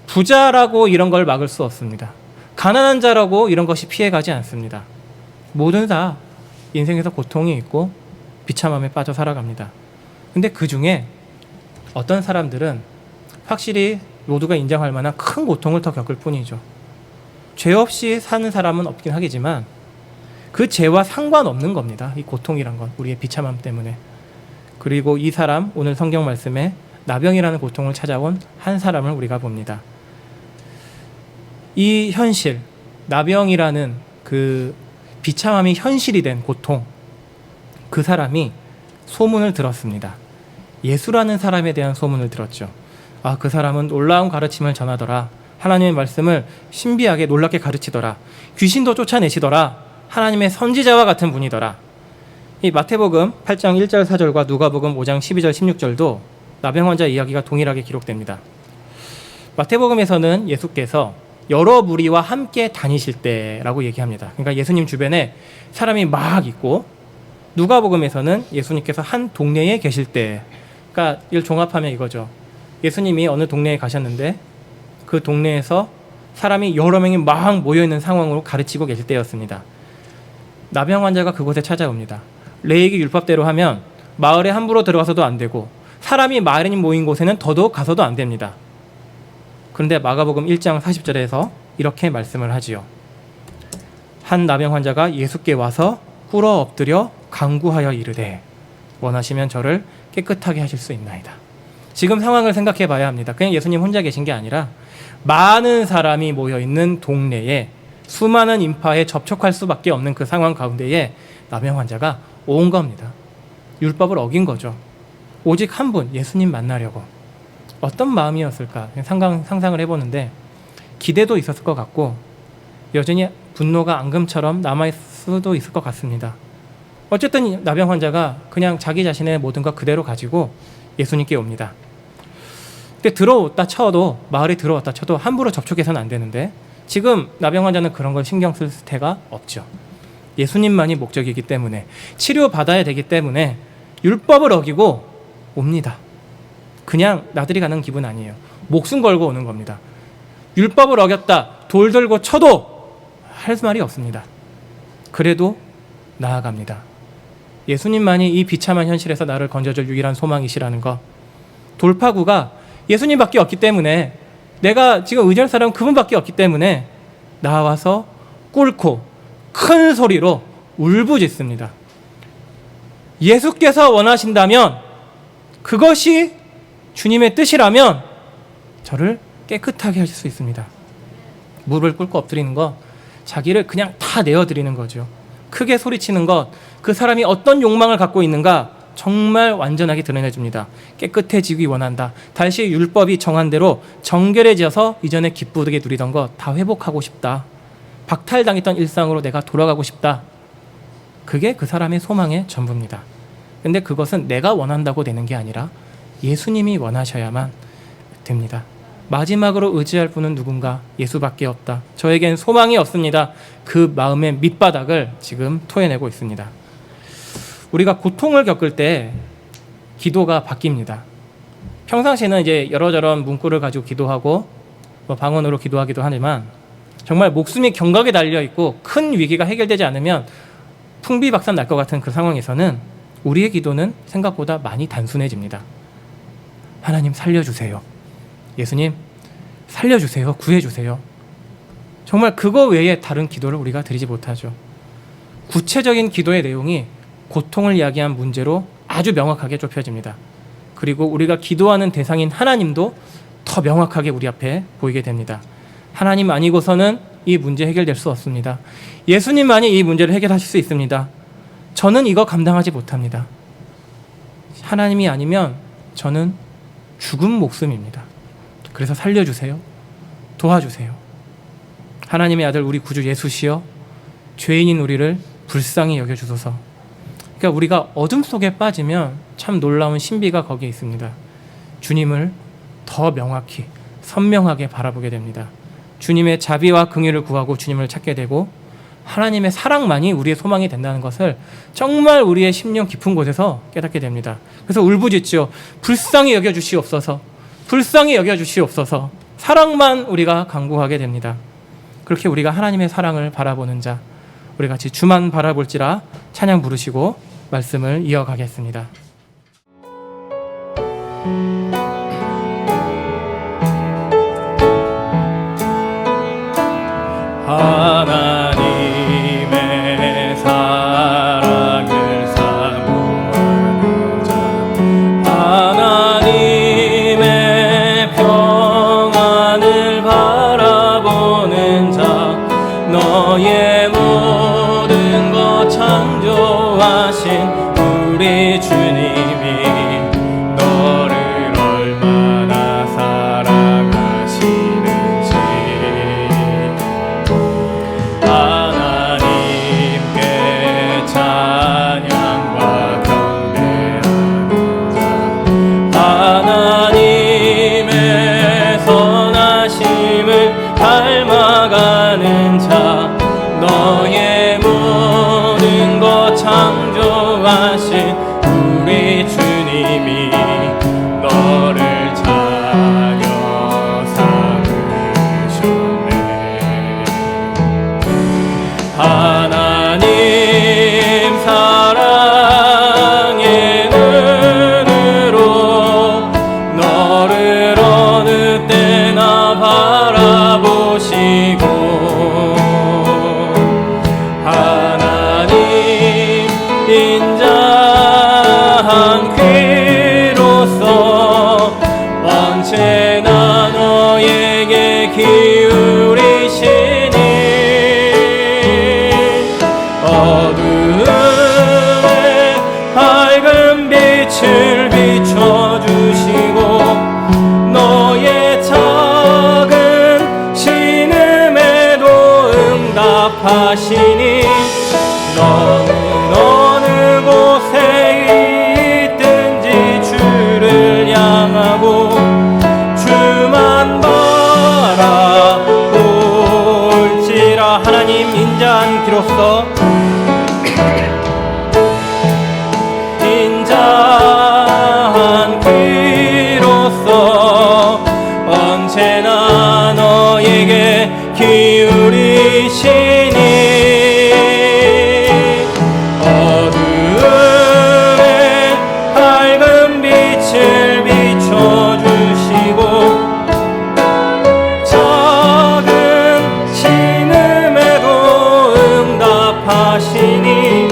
부자라고 이런 걸 막을 수 없습니다. 가난한 자라고 이런 것이 피해가지 않습니다. 모든 다 인생에서 고통이 있고 비참함에 빠져 살아갑니다. 근데 그 중에 어떤 사람들은 확실히 모두가 인정할 만한 큰 고통을 더 겪을 뿐이죠. 죄 없이 사는 사람은 없긴 하겠지만 그 죄와 상관없는 겁니다. 이 고통이란 건 우리의 비참함 때문에. 그리고 이 사람, 오늘 성경 말씀에 나병이라는 고통을 찾아온 한 사람을 우리가 봅니다. 이 현실, 나병이라는 그 비참함이 현실이 된 고통, 그 사람이 소문을 들었습니다. 예수라는 사람에 대한 소문을 들었죠. 아, 그 사람은 놀라운 가르침을 전하더라. 하나님의 말씀을 신비하게 놀랍게 가르치더라. 귀신도 쫓아내시더라. 하나님의 선지자와 같은 분이더라. 이 마태복음 8장 1절 4절과 누가복음 5장 12절 16절도 나병 환자 이야기가 동일하게 기록됩니다. 마태복음에서는 예수께서 여러 무리와 함께 다니실 때라고 얘기합니다. 그러니까 예수님 주변에 사람이 막 있고, 누가복음에서는 예수님께서 한 동네에 계실 때, 그러니까 이걸 종합하면 이거죠. 예수님이 어느 동네에 가셨는데 그 동네에서 사람이 여러 명이 막 모여있는 상황으로 가르치고 계실 때였습니다. 나병 환자가 그곳에 찾아옵니다. 레위기 율법대로 하면 마을에 함부로 들어가서도 안 되고 사람이 많이 모인 곳에는 더더욱 가서도 안 됩니다. 그런데 마가복음 1장 40절에서 이렇게 말씀을 하지요. 한 나병 환자가 예수께 와서 꿇어 엎드려 간구하여 이르되 원하시면 저를 깨끗하게 하실 수 있나이다. 지금 상황을 생각해 봐야 합니다. 그냥 예수님 혼자 계신 게 아니라 많은 사람이 모여있는 동네에 수많은 인파에 접촉할 수밖에 없는 그 상황 가운데에 나병 환자가 온 겁니다. 율법을 어긴 거죠. 오직 한 분, 예수님 만나려고. 어떤 마음이었을까 상상을 해보는데 기대도 있었을 것 같고 여전히 분노가 앙금처럼 남아있을 수도 있을 것 같습니다. 어쨌든 나병 환자가 그냥 자기 자신의 모든 것 그대로 가지고 예수님께 옵니다. 근데 들어왔다 쳐도, 마을에 들어왔다 쳐도 함부로 접촉해서는 안 되는데 지금 나병 환자는 그런 걸 신경 쓸 태가 없죠. 예수님만이 목적이기 때문에, 치료받아야 되기 때문에 율법을 어기고 옵니다. 그냥 나들이 가는 기분 아니에요. 목숨 걸고 오는 겁니다. 율법을 어겼다, 돌 들고 쳐도 할 말이 없습니다. 그래도 나아갑니다. 예수님만이 이 비참한 현실에서 나를 건져줄 유일한 소망이시라는 것. 돌파구가 예수님밖에 없기 때문에, 내가 지금 의지할 사람은 그분밖에 없기 때문에 나와서 꿇고 큰 소리로 울부짖습니다. 예수께서 원하신다면, 그것이 주님의 뜻이라면 저를 깨끗하게 하실 수 있습니다. 무릎을 꿇고 엎드리는 것, 자기를 그냥 다 내어드리는 거죠. 크게 소리치는 것, 그 사람이 어떤 욕망을 갖고 있는가 정말 완전하게 드러내줍니다. 깨끗해지기 원한다. 다시 율법이 정한 대로 정결해져서 이전에 기쁘게 누리던 것 다 회복하고 싶다. 박탈당했던 일상으로 내가 돌아가고 싶다. 그게 그 사람의 소망의 전부입니다. 근데 그것은 내가 원한다고 되는 게 아니라 예수님이 원하셔야만 됩니다. 마지막으로 의지할 분은 누군가? 예수밖에 없다. 저에겐 소망이 없습니다. 그 마음의 밑바닥을 지금 토해내고 있습니다. 우리가 고통을 겪을 때 기도가 바뀝니다. 평상시에는 이제 여러저런 문구를 가지고 기도하고 방언으로 기도하기도 하지만, 정말 목숨이 경각에 달려 있고 큰 위기가 해결되지 않으면 풍비박산 날 것 같은 그 상황에서는 우리의 기도는 생각보다 많이 단순해집니다. 하나님 살려주세요. 예수님 살려주세요. 구해주세요. 정말 그거 외에 다른 기도를 우리가 드리지 못하죠. 구체적인 기도의 내용이 고통을 이야기한 문제로 아주 명확하게 좁혀집니다. 그리고 우리가 기도하는 대상인 하나님도 더 명확하게 우리 앞에 보이게 됩니다. 하나님 아니고서는 이 문제 해결될 수 없습니다. 예수님만이 이 문제를 해결하실 수 있습니다. 저는 이거 감당하지 못합니다. 하나님이 아니면 저는 죽은 목숨입니다. 그래서 살려주세요. 도와주세요. 하나님의 아들 우리 구주 예수시여, 죄인인 우리를 불쌍히 여겨주소서. 그러니까 우리가 어둠 속에 빠지면 참 놀라운 신비가 거기에 있습니다. 주님을 더 명확히 선명하게 바라보게 됩니다. 주님의 자비와 긍휼을 구하고 주님을 찾게 되고, 하나님의 사랑만이 우리의 소망이 된다는 것을 정말 우리의 심령 깊은 곳에서 깨닫게 됩니다. 그래서 울부짖죠. 불쌍히 여겨주시옵소서. 불쌍히 여겨주시옵소서. 사랑만 우리가 간구하게 됩니다. 그렇게 우리가 하나님의 사랑을 바라보는 자, 우리 같이 주만 바라볼지라 찬양 부르시고 말씀을 이어가겠습니다. 하나님의 사랑을 사모하는 자, 하나님의 평안을 바라보는 자, 너의 모든 것 창조하신 우리 주님이 너를 귀로서 인자한 귀로서 언제나 너에게 기울이시니 어두움에 밝은 빛을 비춰주시고 작은 신음에도 응답하시니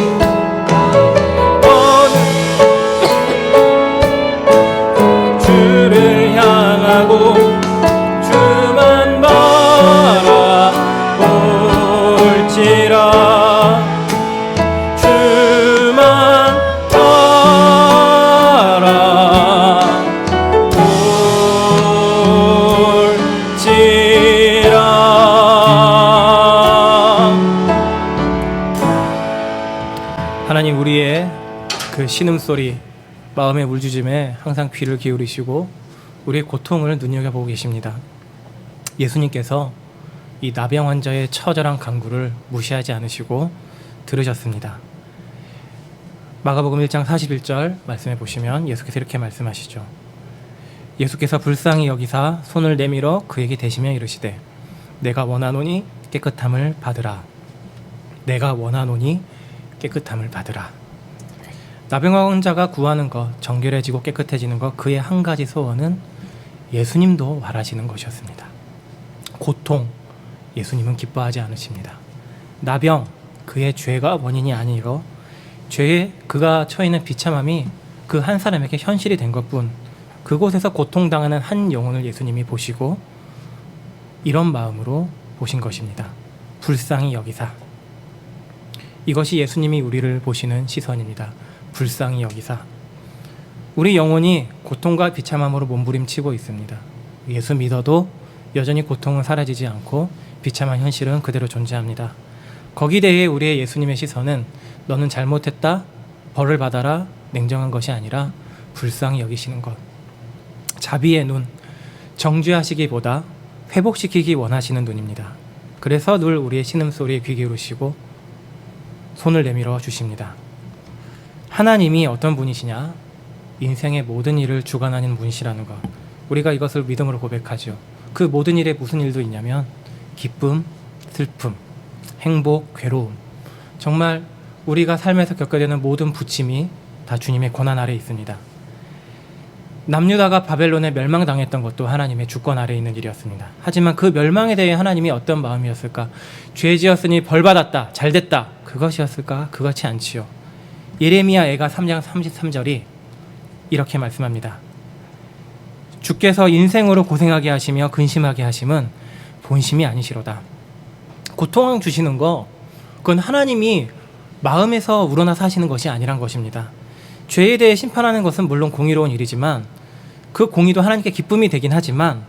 주를 향하고 주만 바라볼지라 주만 바라볼지라. 하나님, 우리의 그 신음소리, 마음의 울짖음에 항상 귀를 기울이시고 우리의 고통을 눈여겨보고 계십니다. 예수님께서 이 나병 환자의 처절한 간구를 무시하지 않으시고 들으셨습니다. 마가복음 1장 41절 말씀해 보시면 예수께서 이렇게 말씀하시죠. 예수께서 불쌍히 여기사 손을 내밀어 그에게 대시며 이르시되 내가 원하노니 깨끗함을 받으라. 내가 원하노니 깨끗함을 받으라. 나병 환자가 구하는 것, 정결해지고 깨끗해지는 것, 그의 한 가지 소원은 예수님도 바라시는 것이었습니다. 고통, 예수님은 기뻐하지 않으십니다. 나병, 그의 죄가 원인이 아니고 죄에 그가 처해 있는 비참함이 그 한 사람에게 현실이 된 것뿐, 그곳에서 고통당하는 한 영혼을 예수님이 보시고 이런 마음으로 보신 것입니다. 불쌍히 여기사. 이것이 예수님이 우리를 보시는 시선입니다. 불쌍히 여기사. 우리 영혼이 고통과 비참함으로 몸부림치고 있습니다. 예수 믿어도 여전히 고통은 사라지지 않고 비참한 현실은 그대로 존재합니다. 거기에 대해 우리의 예수님의 시선은 너는 잘못했다, 벌을 받아라, 냉정한 것이 아니라 불쌍히 여기시는 것. 자비의 눈, 정죄하시기보다 회복시키기 원하시는 눈입니다. 그래서 늘 우리의 신음소리에 귀 기울이시고 손을 내밀어 주십니다. 하나님이 어떤 분이시냐? 인생의 모든 일을 주관하는 분이시라는 것. 우리가 이것을 믿음으로 고백하죠. 그 모든 일에 무슨 일도 있냐면 기쁨, 슬픔, 행복, 괴로움. 정말 우리가 삶에서 겪게 되는 모든 부침이 다 주님의 권한 아래에 있습니다. 남유다가 바벨론에 멸망당했던 것도 하나님의 주권 아래에 있는 일이었습니다. 하지만 그 멸망에 대해 하나님이 어떤 마음이었을까? 죄 지었으니 벌받았다, 잘됐다, 그것이었을까? 그렇지 않지요. 예레미야 애가 3장 33절이 이렇게 말씀합니다. 주께서 인생으로 고생하게 하시며 근심하게 하심은 본심이 아니시로다. 고통 주시는 거, 그건 하나님이 마음에서 우러나서 하시는 것이 아니란 것입니다. 죄에 대해 심판하는 것은 물론 공의로운 일이지만 그 공의도 하나님께 기쁨이 되긴 하지만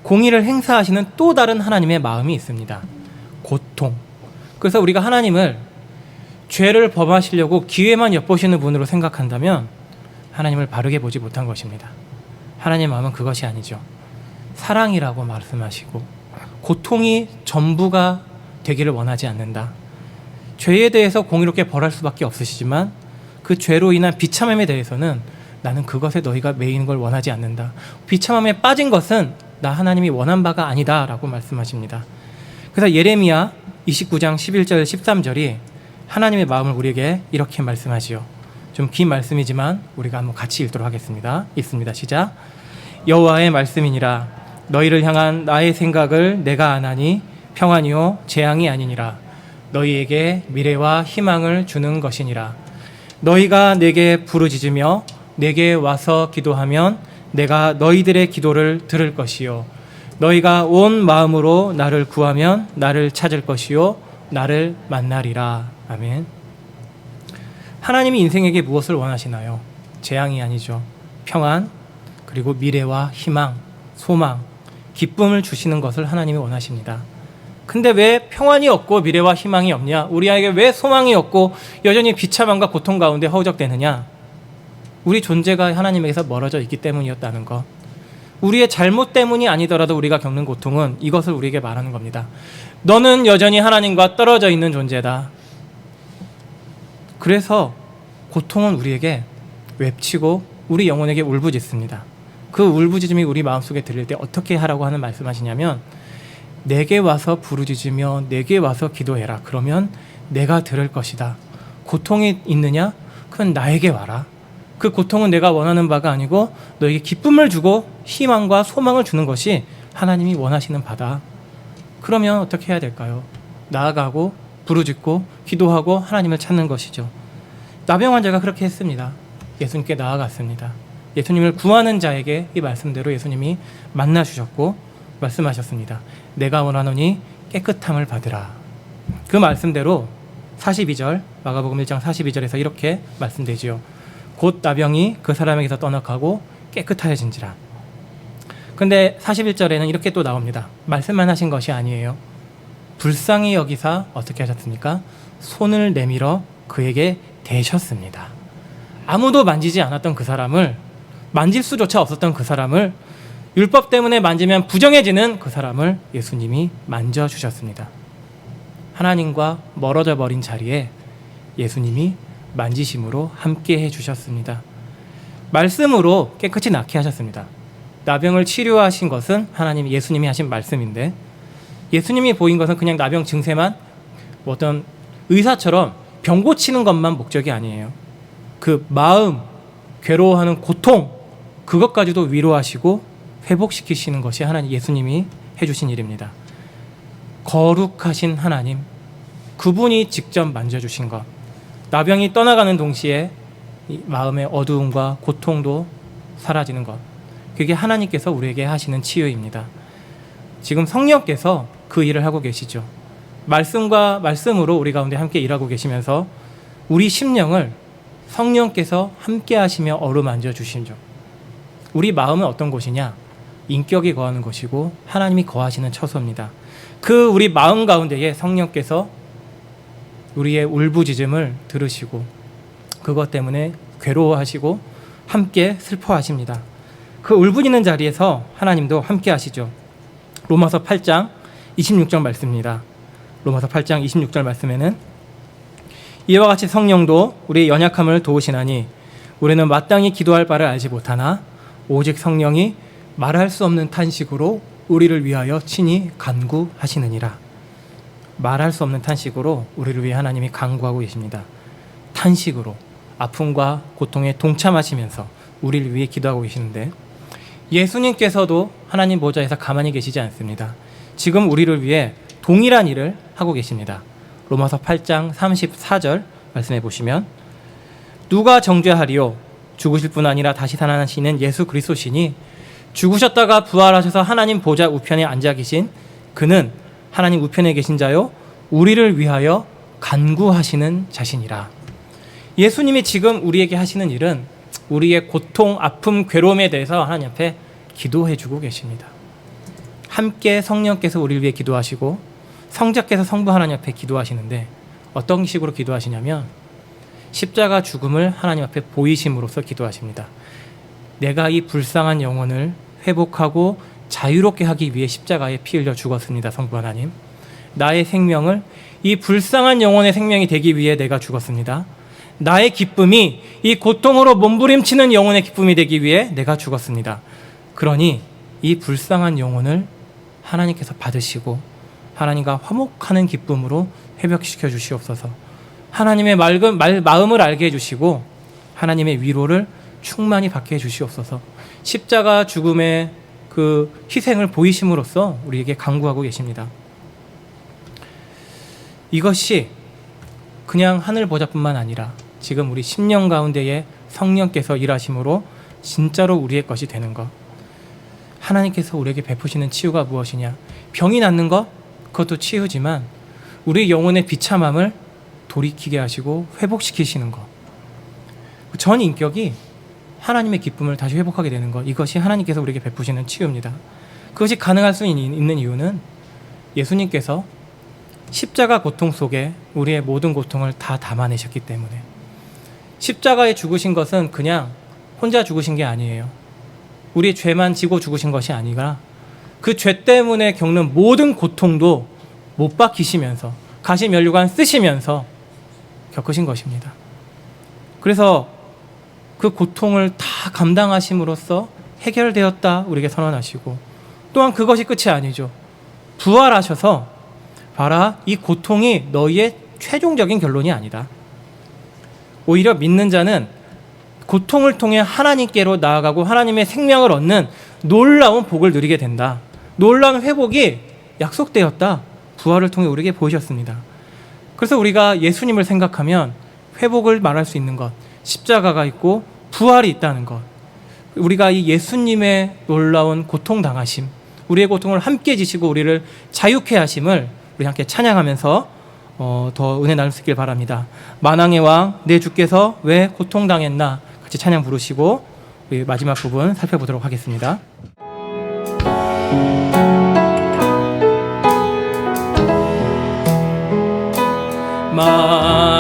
공의를 행사하시는 또 다른 하나님의 마음이 있습니다. 고통. 그래서 우리가 하나님을 죄를 범하시려고 기회만 엿보시는 분으로 생각한다면 하나님을 바르게 보지 못한 것입니다. 하나님의 마음은 그것이 아니죠. 사랑이라고 말씀하시고 고통이 전부가 되기를 원하지 않는다. 죄에 대해서 공의롭게 벌할 수밖에 없으시지만 그 죄로 인한 비참함에 대해서는 나는 그것에 너희가 매이는 걸 원하지 않는다. 비참함에 빠진 것은 나 하나님이 원한 바가 아니다 라고 말씀하십니다. 그래서 예레미야 29장 11절 13절이 하나님의 마음을 우리에게 이렇게 말씀하지요. 좀 긴 말씀이지만 우리가 한번 같이 읽도록 하겠습니다. 읽습니다. 시작. 여호와의 말씀이니라. 너희를 향한 나의 생각을 내가 아나니 평안이요 재앙이 아니니라. 너희에게 미래와 희망을 주는 것이니라. 너희가 내게 부르짖으며 내게 와서 기도하면 내가 너희들의 기도를 들을 것이요 너희가 온 마음으로 나를 구하면 나를 찾을 것이요 나를 만나리라. 아멘. 하나님이 인생에게 무엇을 원하시나요? 재앙이 아니죠. 평안, 그리고 미래와 희망, 소망, 기쁨을 주시는 것을 하나님이 원하십니다. 근데 왜 평안이 없고 미래와 희망이 없냐? 우리에게 왜 소망이 없고 여전히 비참함과 고통 가운데 허우적대느냐? 우리 존재가 하나님에게서 멀어져 있기 때문이었다는 것. 우리의 잘못 때문이 아니더라도 우리가 겪는 고통은 이것을 우리에게 말하는 겁니다. 너는 여전히 하나님과 떨어져 있는 존재다. 그래서 고통은 우리에게 외치고 우리 영혼에게 울부짖습니다. 그 울부짖음이 우리 마음속에 들릴 때 어떻게 하라고 하는 말씀하시냐면 내게 와서 부르짖으며 내게 와서 기도해라. 그러면 내가 들을 것이다. 고통이 있느냐? 그건 나에게 와라. 그 고통은 내가 원하는 바가 아니고 너에게 기쁨을 주고 희망과 소망을 주는 것이 하나님이 원하시는 바다. 그러면 어떻게 해야 될까요? 나아가고 부르짖고 기도하고 하나님을 찾는 것이죠. 나병 환자가 그렇게 했습니다. 예수님께 나아갔습니다. 예수님을 구하는 자에게 이 말씀대로 예수님이 만나 주셨고 말씀하셨습니다. 내가 원하노니 깨끗함을 받으라. 그 말씀대로 42절 마가복음 1장 42절에서 이렇게 말씀되지요. 곧 나병이 그 사람에게서 떠나가고 깨끗하여진지라. 근데 41절에는 이렇게 또 나옵니다. 말씀만 하신 것이 아니에요. 불쌍히 여기사 어떻게 하셨습니까? 손을 내밀어 그에게 대셨습니다. 아무도 만지지 않았던 그 사람을, 만질 수조차 없었던 그 사람을, 율법 때문에 만지면 부정해지는 그 사람을 예수님이 만져주셨습니다. 하나님과 멀어져 버린 자리에 예수님이 만지심으로 함께 해주셨습니다. 말씀으로 깨끗이 낫게 하셨습니다. 나병을 치료하신 것은 하나님, 예수님이 하신 말씀인데 예수님이 보인 것은 그냥 나병 증세만 어떤 의사처럼 병 고치는 것만 목적이 아니에요. 그 마음, 괴로워하는 고통, 그것까지도 위로하시고 회복시키시는 것이 하나님, 예수님이 해주신 일입니다. 거룩하신 하나님, 그분이 직접 만져주신 것, 나병이 떠나가는 동시에 이 마음의 어두움과 고통도 사라지는 것, 그게 하나님께서 우리에게 하시는 치유입니다. 지금 성령께서 그 일을 하고 계시죠. 말씀과 말씀으로 우리 가운데 함께 일하고 계시면서 우리 심령을 성령께서 함께 하시며 어루만져 주시죠. 우리 마음은 어떤 곳이냐? 인격이 거하는 곳이고 하나님이 거하시는 처소입니다. 그 우리 마음 가운데에 성령께서 우리의 울부짖음을 들으시고 그것 때문에 괴로워하시고 함께 슬퍼하십니다. 그 울부짖는 자리에서 하나님도 함께 하시죠. 로마서 8장 26절 말씀입니다. 로마서 8장 26절 말씀에는 이와 같이 성령도 우리의 연약함을 도우시나니 우리는 마땅히 기도할 바를 알지 못하나 오직 성령이 말할 수 없는 탄식으로 우리를 위하여 친히 간구하시느니라. 말할 수 없는 탄식으로 우리를 위해 하나님이 간구하고 계십니다. 탄식으로 아픔과 고통에 동참하시면서 우리를 위해 기도하고 계시는데 예수님께서도 하나님 보좌에서 가만히 계시지 않습니다. 지금 우리를 위해 동일한 일을 하고 계십니다. 로마서 8장 34절 말씀해 보시면 누가 정죄하리요? 죽으실 뿐 아니라 다시 살아나시는 예수 그리스도시니 죽으셨다가 부활하셔서 하나님 보좌 우편에 앉아 계신 그는 하나님 우편에 계신 자요 우리를 위하여 간구하시는 자신이라. 예수님이 지금 우리에게 하시는 일은 우리의 고통, 아픔, 괴로움에 대해서 하나님 앞에 기도해 주고 계십니다. 함께 성령께서 우리를 위해 기도하시고 성자께서 성부 하나님 앞에 기도하시는데 어떤 식으로 기도하시냐면 십자가 죽음을 하나님 앞에 보이심으로써 기도하십니다. 내가 이 불쌍한 영혼을 회복하고 자유롭게 하기 위해 십자가에 피 흘려 죽었습니다. 성부 하나님, 나의 생명을 이 불쌍한 영혼의 생명이 되기 위해 내가 죽었습니다. 나의 기쁨이 이 고통으로 몸부림치는 영혼의 기쁨이 되기 위해 내가 죽었습니다. 그러니 이 불쌍한 영혼을 하나님께서 받으시고 하나님과 화목하는 기쁨으로 회복시켜 주시옵소서. 하나님의 마음을 알게 해주시고 하나님의 위로를 충만히 받게 해주시옵소서. 십자가 죽음의 그 희생을 보이심으로써 우리에게 간구하고 계십니다. 이것이 그냥 하늘 보좌뿐만 아니라 지금 우리 심령 가운데에 성령께서 일하심으로 진짜로 우리의 것이 되는 것. 하나님께서 우리에게 베푸시는 치유가 무엇이냐? 병이 낫는 것, 그것도 치유지만 우리 영혼의 비참함을 돌이키게 하시고 회복시키시는 것. 전 인격이 하나님의 기쁨을 다시 회복하게 되는 것. 이것이 하나님께서 우리에게 베푸시는 치유입니다. 그것이 가능할 수 있는 이유는 예수님께서 십자가 고통 속에 우리의 모든 고통을 다 담아내셨기 때문에. 십자가에 죽으신 것은 그냥 혼자 죽으신 게 아니에요. 우리 죄만 지고 죽으신 것이 아니라 그 죄 때문에 겪는 모든 고통도 못 박히시면서 가시면류관 쓰시면서 겪으신 것입니다. 그래서 그 고통을 다 감당하심으로써 해결되었다 우리에게 선언하시고, 또한 그것이 끝이 아니죠. 부활하셔서 봐라, 이 고통이 너희의 최종적인 결론이 아니다. 오히려 믿는 자는 고통을 통해 하나님께로 나아가고 하나님의 생명을 얻는 놀라운 복을 누리게 된다. 놀라운 회복이 약속되었다. 부활을 통해 우리에게 보이셨습니다. 그래서 우리가 예수님을 생각하면 회복을 말할 수 있는 것, 십자가가 있고 부활이 있다는 것, 우리가 이 예수님의 놀라운 고통당하심, 우리의 고통을 함께 지시고 우리를 자유케 하심을 우리 함께 찬양하면서 더 은혜 나눌 수 있길 바랍니다. 만왕의 왕 내 주께서 왜 고통당했나 같이 찬양 부르시고 우리 마지막 부분 살펴보도록 하겠습니다.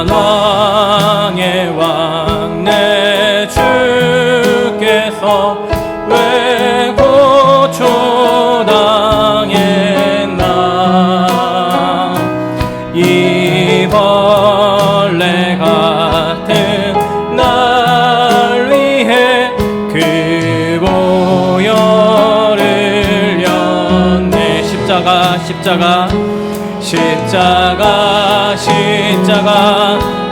만왕의 왕 내 주께서 왜 고초당했나. 이 벌레 같은 날 위해 그 보혈을 흘렸네. 십자가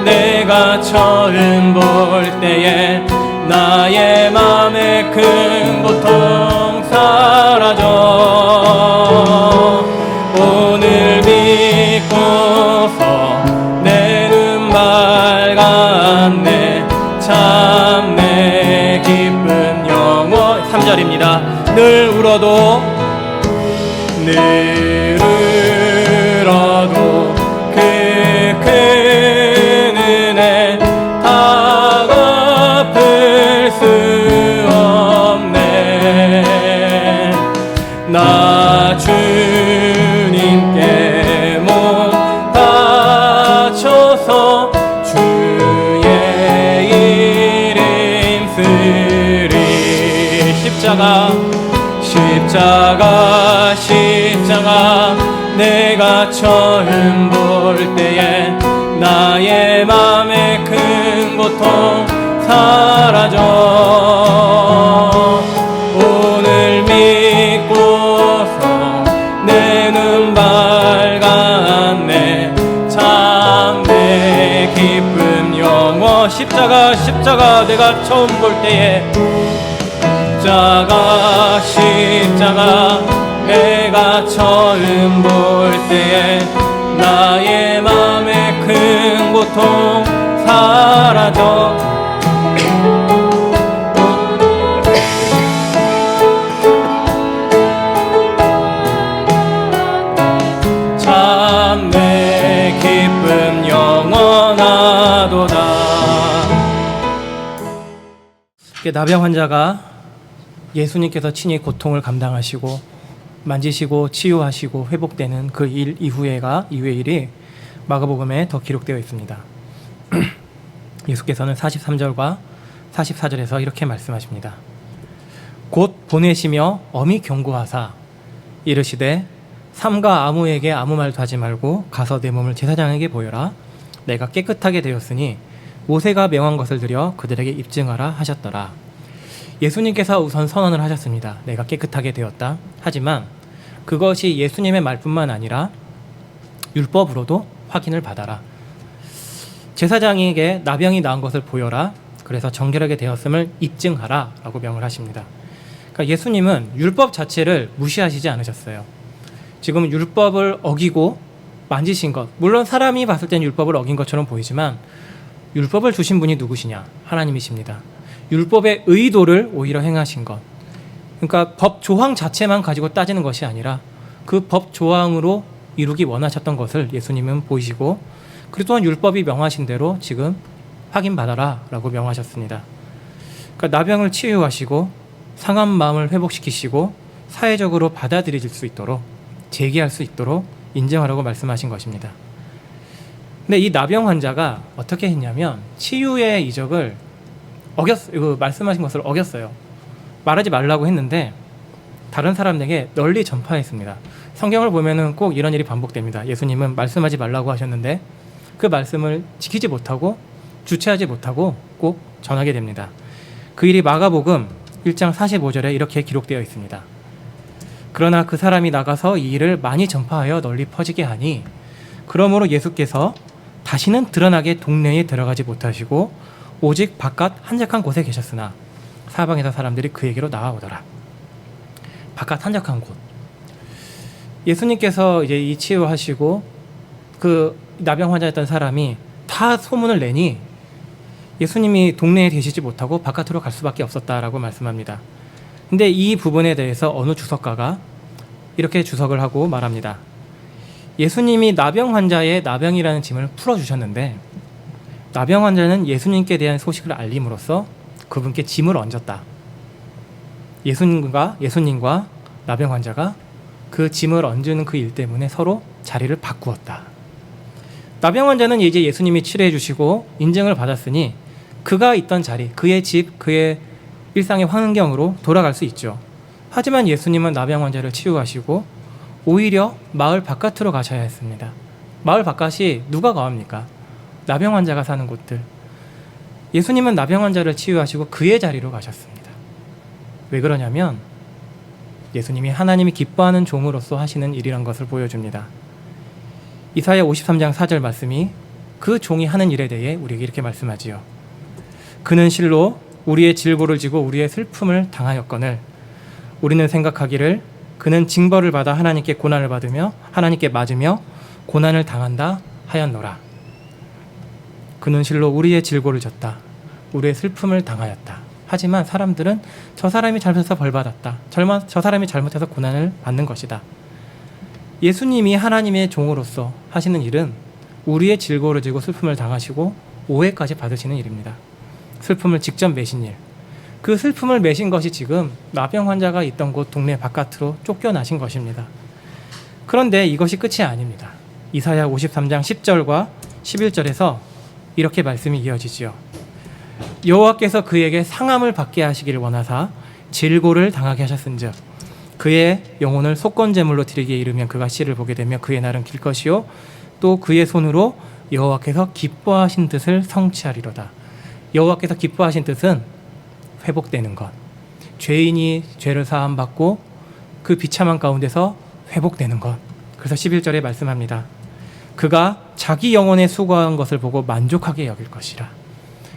내가 처음 볼 때에 나의 맘에 큰 고통 사라져. 오늘 믿고서 내 눈 밝았네. 참 내 기쁜 영원. 3절입니다. 늘 울어도 그 큰 은혜 다 갚을 수 없네. 나 주님께 몸 바쳐서 주의 이름 쓰리. 십자가 내가 처음 볼 때에 나의 맘에 큰 고통 사라져. 오늘 믿고서 내 눈 밝았네. 참 내 기쁜 영원. 십자가 내가 처음 볼 때에 십자가 내가 처음 볼 때에 나의 맘에 큰 고통 사라져. 참 내 기쁨 영원하도다. 나병 환자가 예수님께서 친히 고통을 감당하시고 만지시고 치유하시고 회복되는 그 일 이후의 일이 마가복음에 더 기록되어 있습니다. 예수께서는 43절과 44절에서 이렇게 말씀하십니다. 곧 보내시며 엄히 경고하사 이르시되 삼가 아무에게 아무 말도 하지 말고 가서 내 몸을 제사장에게 보여라. 내가 깨끗하게 되었으니 모세가 명한 것을 들여 그들에게 입증하라 하셨더라. 예수님께서 우선 선언을 하셨습니다. 내가 깨끗하게 되었다. 하지만 그것이 예수님의 말뿐만 아니라 율법으로도 확인을 받아라. 제사장에게 나병이 나은 것을 보여라. 그래서 정결하게 되었음을 입증하라 라고 명을 하십니다. 그러니까 예수님은 율법 자체를 무시하시지 않으셨어요. 지금 율법을 어기고 만지신 것, 물론 사람이 봤을 땐 율법을 어긴 것처럼 보이지만 율법을 주신 분이 누구시냐? 하나님이십니다. 율법의 의도를 오히려 행하신 것, 그러니까 법 조항 자체만 가지고 따지는 것이 아니라 그 법 조항으로 이루기 원하셨던 것을 예수님은 보이시고, 그리고 또한 율법이 명하신 대로 지금 확인받아라 라고 명하셨습니다. 그러니까 나병을 치유하시고 상한 마음을 회복시키시고 사회적으로 받아들여질 수 있도록, 제기할 수 있도록 인정하라고 말씀하신 것입니다. 근데 이 나병 환자가 어떻게 했냐면 치유의 이적을 말씀하신 것을 어겼어요. 말하지 말라고 했는데 다른 사람에게 널리 전파했습니다. 성경을 보면은 꼭 이런 일이 반복됩니다. 예수님은 말씀하지 말라고 하셨는데 그 말씀을 지키지 못하고 주체하지 못하고 꼭 전하게 됩니다. 그 일이 마가복음 1장 45절에 이렇게 기록되어 있습니다. 그러나 그 사람이 나가서 이 일을 많이 전파하여 널리 퍼지게 하니 그러므로 예수께서 다시는 드러나게 동네에 들어가지 못하시고 오직 바깥 한적한 곳에 계셨으나 사방에서 사람들이 그에게로 나아오더라. 바깥 한적한 곳. 예수님께서 이제 이 치유하시고 그 나병 환자였던 사람이 다 소문을 내니 예수님이 동네에 계시지 못하고 바깥으로 갈 수밖에 없었다라고 말씀합니다. 근데 이 부분에 대해서 어느 주석가가 이렇게 주석을 하고 말합니다. 예수님이 나병 환자의 나병이라는 짐을 풀어주셨는데 나병 환자는 예수님께 대한 소식을 알림으로써 그분께 짐을 얹었다. 예수님과 나병 환자가 그 짐을 얹는 그 일 때문에 서로 자리를 바꾸었다. 나병 환자는 이제 예수님이 치료해 주시고 인증을 받았으니 그가 있던 자리, 그의 집, 그의 일상의 환경으로 돌아갈 수 있죠. 하지만 예수님은 나병 환자를 치유하시고 오히려 마을 바깥으로 가셔야 했습니다. 마을 바깥이 누가 거합니까? 나병 환자가 사는 곳들. 예수님은 나병 환자를 치유하시고 그의 자리로 가셨습니다. 왜 그러냐면 예수님이 하나님이 기뻐하는 종으로서 하시는 일이란 것을 보여줍니다. 이사야 53장 4절 말씀이 그 종이 하는 일에 대해 우리에게 이렇게 말씀하지요. 그는 실로 우리의 질고를 지고 우리의 슬픔을 당하였거늘 우리는 생각하기를 그는 징벌을 받아 하나님께 고난을 받으며 하나님께 맞으며 고난을 당한다 하였노라. 그는 실로 우리의 질고를 졌다. 우리의 슬픔을 당하였다. 하지만 사람들은 저 사람이 잘못해서 벌 받았다. 저 사람이 잘못해서 고난을 받는 것이다. 예수님이 하나님의 종으로서 하시는 일은 우리의 질고를 지고 슬픔을 당하시고 오해까지 받으시는 일입니다. 슬픔을 직접 메신 일. 그 슬픔을 메신 것이 지금 나병 환자가 있던 곳 동네 바깥으로 쫓겨나신 것입니다. 그런데 이것이 끝이 아닙니다. 이사야 53장 10절과 11절에서 이렇게 말씀이 이어지지요. 여호와께서 그에게 상함을 받게 하시기를 원하사 질고를 당하게 하셨은즉 그의 영혼을 속건제물로 드리기에 이르면 그가 씨를 보게 되며 그의 날은 길 것이요 또 그의 손으로 여호와께서 기뻐하신 뜻을 성취하리로다. 여호와께서 기뻐하신 뜻은 회복되는 것. 죄인이 죄를 사함받고 그 비참한 가운데서 회복되는 것. 그래서 11절에 말씀합니다. 그가 자기 영혼에 수고한 것을 보고 만족하게 여길 것이라.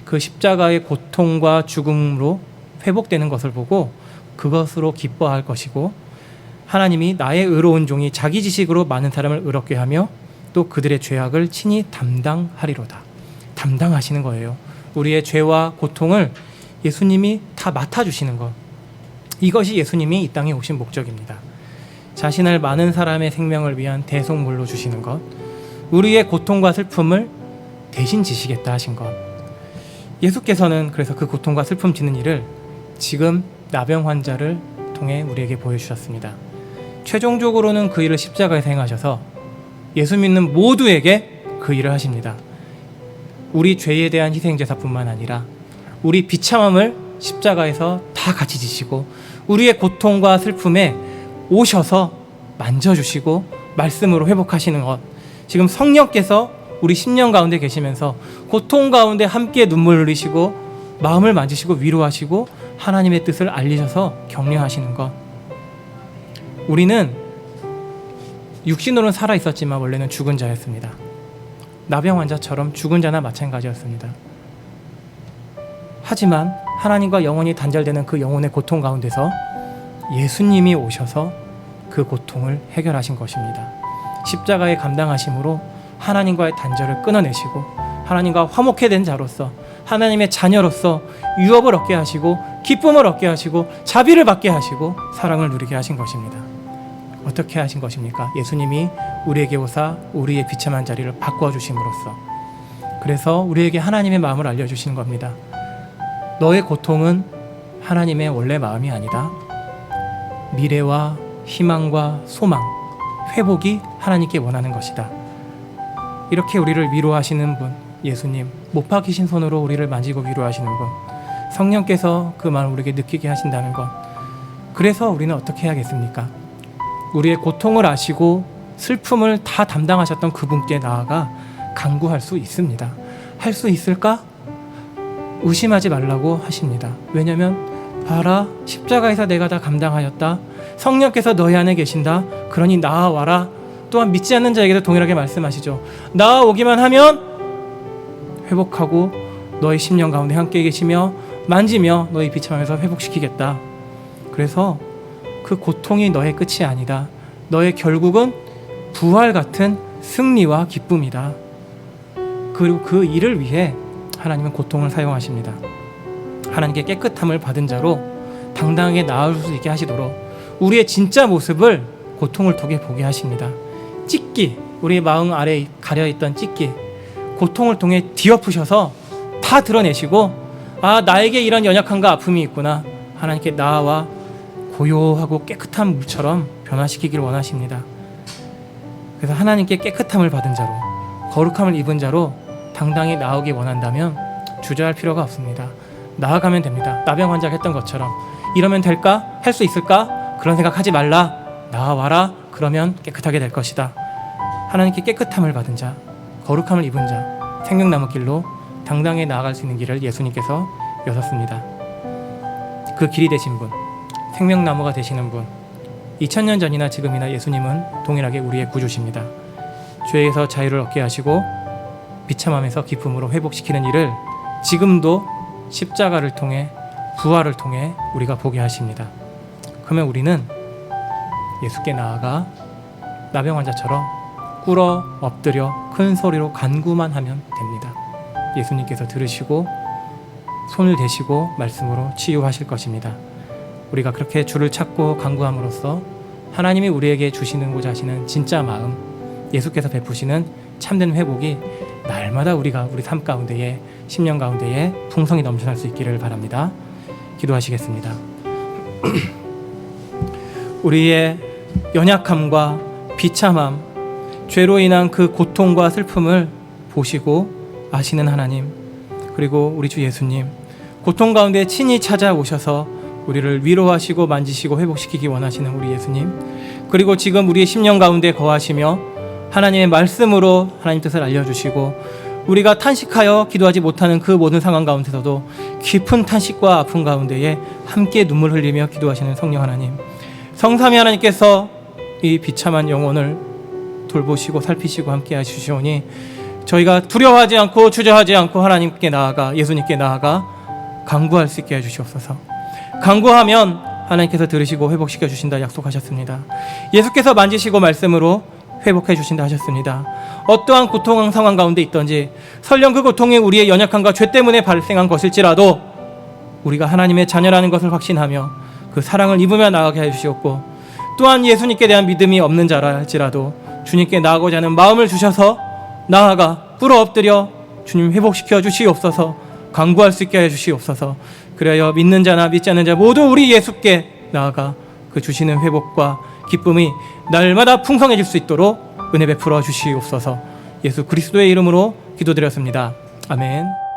그 십자가의 고통과 죽음으로 회복되는 것을 보고 그것으로 기뻐할 것이고 하나님이 나의 의로운 종이 자기 지식으로 많은 사람을 의롭게 하며 또 그들의 죄악을 친히 담당하리로다. 담당하시는 거예요. 우리의 죄와 고통을 예수님이 다 맡아주시는 것. 이것이 예수님이 이 땅에 오신 목적입니다. 자신을 많은 사람의 생명을 위한 대속물로 주시는 것. 우리의 고통과 슬픔을 대신 지시겠다 하신 것. 예수께서는 그래서 그 고통과 슬픔 지는 일을 지금 나병 환자를 통해 우리에게 보여주셨습니다. 최종적으로는 그 일을 십자가에서 행하셔서 예수 믿는 모두에게 그 일을 하십니다. 우리 죄에 대한 희생제사뿐만 아니라 우리 비참함을 십자가에서 다 같이 지시고 우리의 고통과 슬픔에 오셔서 만져주시고 말씀으로 회복하시는 것. 지금 성령께서 우리 심령 가운데 계시면서 고통 가운데 함께 눈물 흘리시고 마음을 만지시고 위로하시고 하나님의 뜻을 알리셔서 격려하시는 것. 우리는 육신으로는 살아있었지만 원래는 죽은 자였습니다. 나병 환자처럼 죽은 자나 마찬가지였습니다. 하지만 하나님과 영원히 단절되는 그 영혼의 고통 가운데서 예수님이 오셔서 그 고통을 해결하신 것입니다. 십자가의 감당하심으로 하나님과의 단절을 끊어내시고 하나님과 화목해 된 자로서 하나님의 자녀로서 유업을 얻게 하시고 기쁨을 얻게 하시고 자비를 받게 하시고 사랑을 누리게 하신 것입니다. 어떻게 하신 것입니까? 예수님이 우리에게 오사 우리의 비참한 자리를 바꾸어 주심으로써 그래서 우리에게 하나님의 마음을 알려주시는 겁니다. 너의 고통은 하나님의 원래 마음이 아니다. 미래와 희망과 소망, 회복이 하나님께 원하는 것이다. 이렇게 우리를 위로하시는 분, 예수님, 못 박히신 손으로 우리를 만지고 위로하시는 분, 성령께서 그 마음을 우리에게 느끼게 하신다는 것. 그래서 우리는 어떻게 해야겠습니까? 우리의 고통을 아시고 슬픔을 다 담당하셨던 그분께 나아가 간구할 수 있습니다. 할 수 있을까? 의심하지 말라고 하십니다. 왜냐하면 봐라, 십자가에서 내가 다 감당하였다. 성령께서 너희 안에 계신다. 그러니 나아와라. 또한 믿지 않는 자에게도 동일하게 말씀하시죠. 나아오기만 하면 회복하고 너희 심령 가운데 함께 계시며 만지며 너희 비참함에서 회복시키겠다. 그래서 그 고통이 너의 끝이 아니다. 너의 결국은 부활 같은 승리와 기쁨이다. 그리고 그 일을 위해 하나님은 고통을 사용하십니다. 하나님께 깨끗함을 받은 자로 당당하게 나아올 수 있게 하시도록 우리의 진짜 모습을 고통을 통해 보게 하십니다. 찢기, 우리의 마음 아래에 가려있던 찢기, 고통을 통해 뒤엎으셔서 다 드러내시고, 아, 나에게 이런 연약함과 아픔이 있구나. 하나님께 나아와 고요하고 깨끗한 물처럼 변화시키기를 원하십니다. 그래서 하나님께 깨끗함을 받은 자로, 거룩함을 입은 자로 당당히 나오기 원한다면 주저할 필요가 없습니다. 나아가면 됩니다. 나병 환자가 했던 것처럼 이러면 될까? 할 수 있을까? 그런 생각하지 말라. 나와라. 그러면 깨끗하게 될 것이다. 하나님께 깨끗함을 받은 자, 거룩함을 입은 자, 생명나무 길로 당당히 나아갈 수 있는 길을 예수님께서 여셨습니다. 그 길이 되신 분, 생명나무가 되시는 분, 2000년 전이나 지금이나 예수님은 동일하게 우리의 구주십니다. 죄에서 자유를 얻게 하시고 비참함에서 기쁨으로 회복시키는 일을 지금도 십자가를 통해, 부활을 통해 우리가 보게 하십니다. 그러면 우리는 예수께 나아가 나병 환자처럼 꿇어 엎드려 큰 소리로 간구만 하면 됩니다. 예수님께서 들으시고 손을 대시고 말씀으로 치유하실 것입니다. 우리가 그렇게 주를 찾고 간구함으로써 하나님이 우리에게 주시는고자 하시는 진짜 마음, 예수께서 베푸시는 참된 회복이 날마다 우리가 우리 삶 가운데에, 심령 가운데에 풍성히 넘쳐날 수 있기를 바랍니다. 기도하시겠습니다. 우리의 연약함과 비참함, 죄로 인한 그 고통과 슬픔을 보시고 아시는 하나님, 그리고 우리 주 예수님, 고통 가운데 친히 찾아오셔서 우리를 위로하시고 만지시고 회복시키기 원하시는 우리 예수님, 그리고 지금 우리의 심령 가운데 거하시며 하나님의 말씀으로 하나님 뜻을 알려주시고 우리가 탄식하여 기도하지 못하는 그 모든 상황 가운데서도 깊은 탄식과 아픔 가운데에 함께 눈물 흘리며 기도하시는 성령 하나님, 성삼위 하나님께서 이 비참한 영혼을 돌보시고 살피시고 함께 하시오니 저희가 두려워하지 않고 주저하지 않고 하나님께 나아가, 예수님께 나아가 간구할 수 있게 해주시옵소서. 간구하면 하나님께서 들으시고 회복시켜 주신다 약속하셨습니다. 예수께서 만지시고 말씀으로 회복해 주신다 하셨습니다. 어떠한 고통 상황 가운데 있든지, 설령 그 고통이 우리의 연약함과 죄 때문에 발생한 것일지라도 우리가 하나님의 자녀라는 것을 확신하며 그 사랑을 입으며 나아가게 해주시옵고, 또한 예수님께 대한 믿음이 없는 자라 할지라도 주님께 나아가고자 하는 마음을 주셔서 나아가 꿇어 엎드려 주님 회복시켜 주시옵소서. 간구할 수 있게 해주시옵소서. 그래야 믿는 자나 믿지 않는 자 모두 우리 예수께 나아가 그 주시는 회복과 기쁨이 날마다 풍성해질 수 있도록 은혜 베풀어 주시옵소서. 예수 그리스도의 이름으로 기도드렸습니다. 아멘.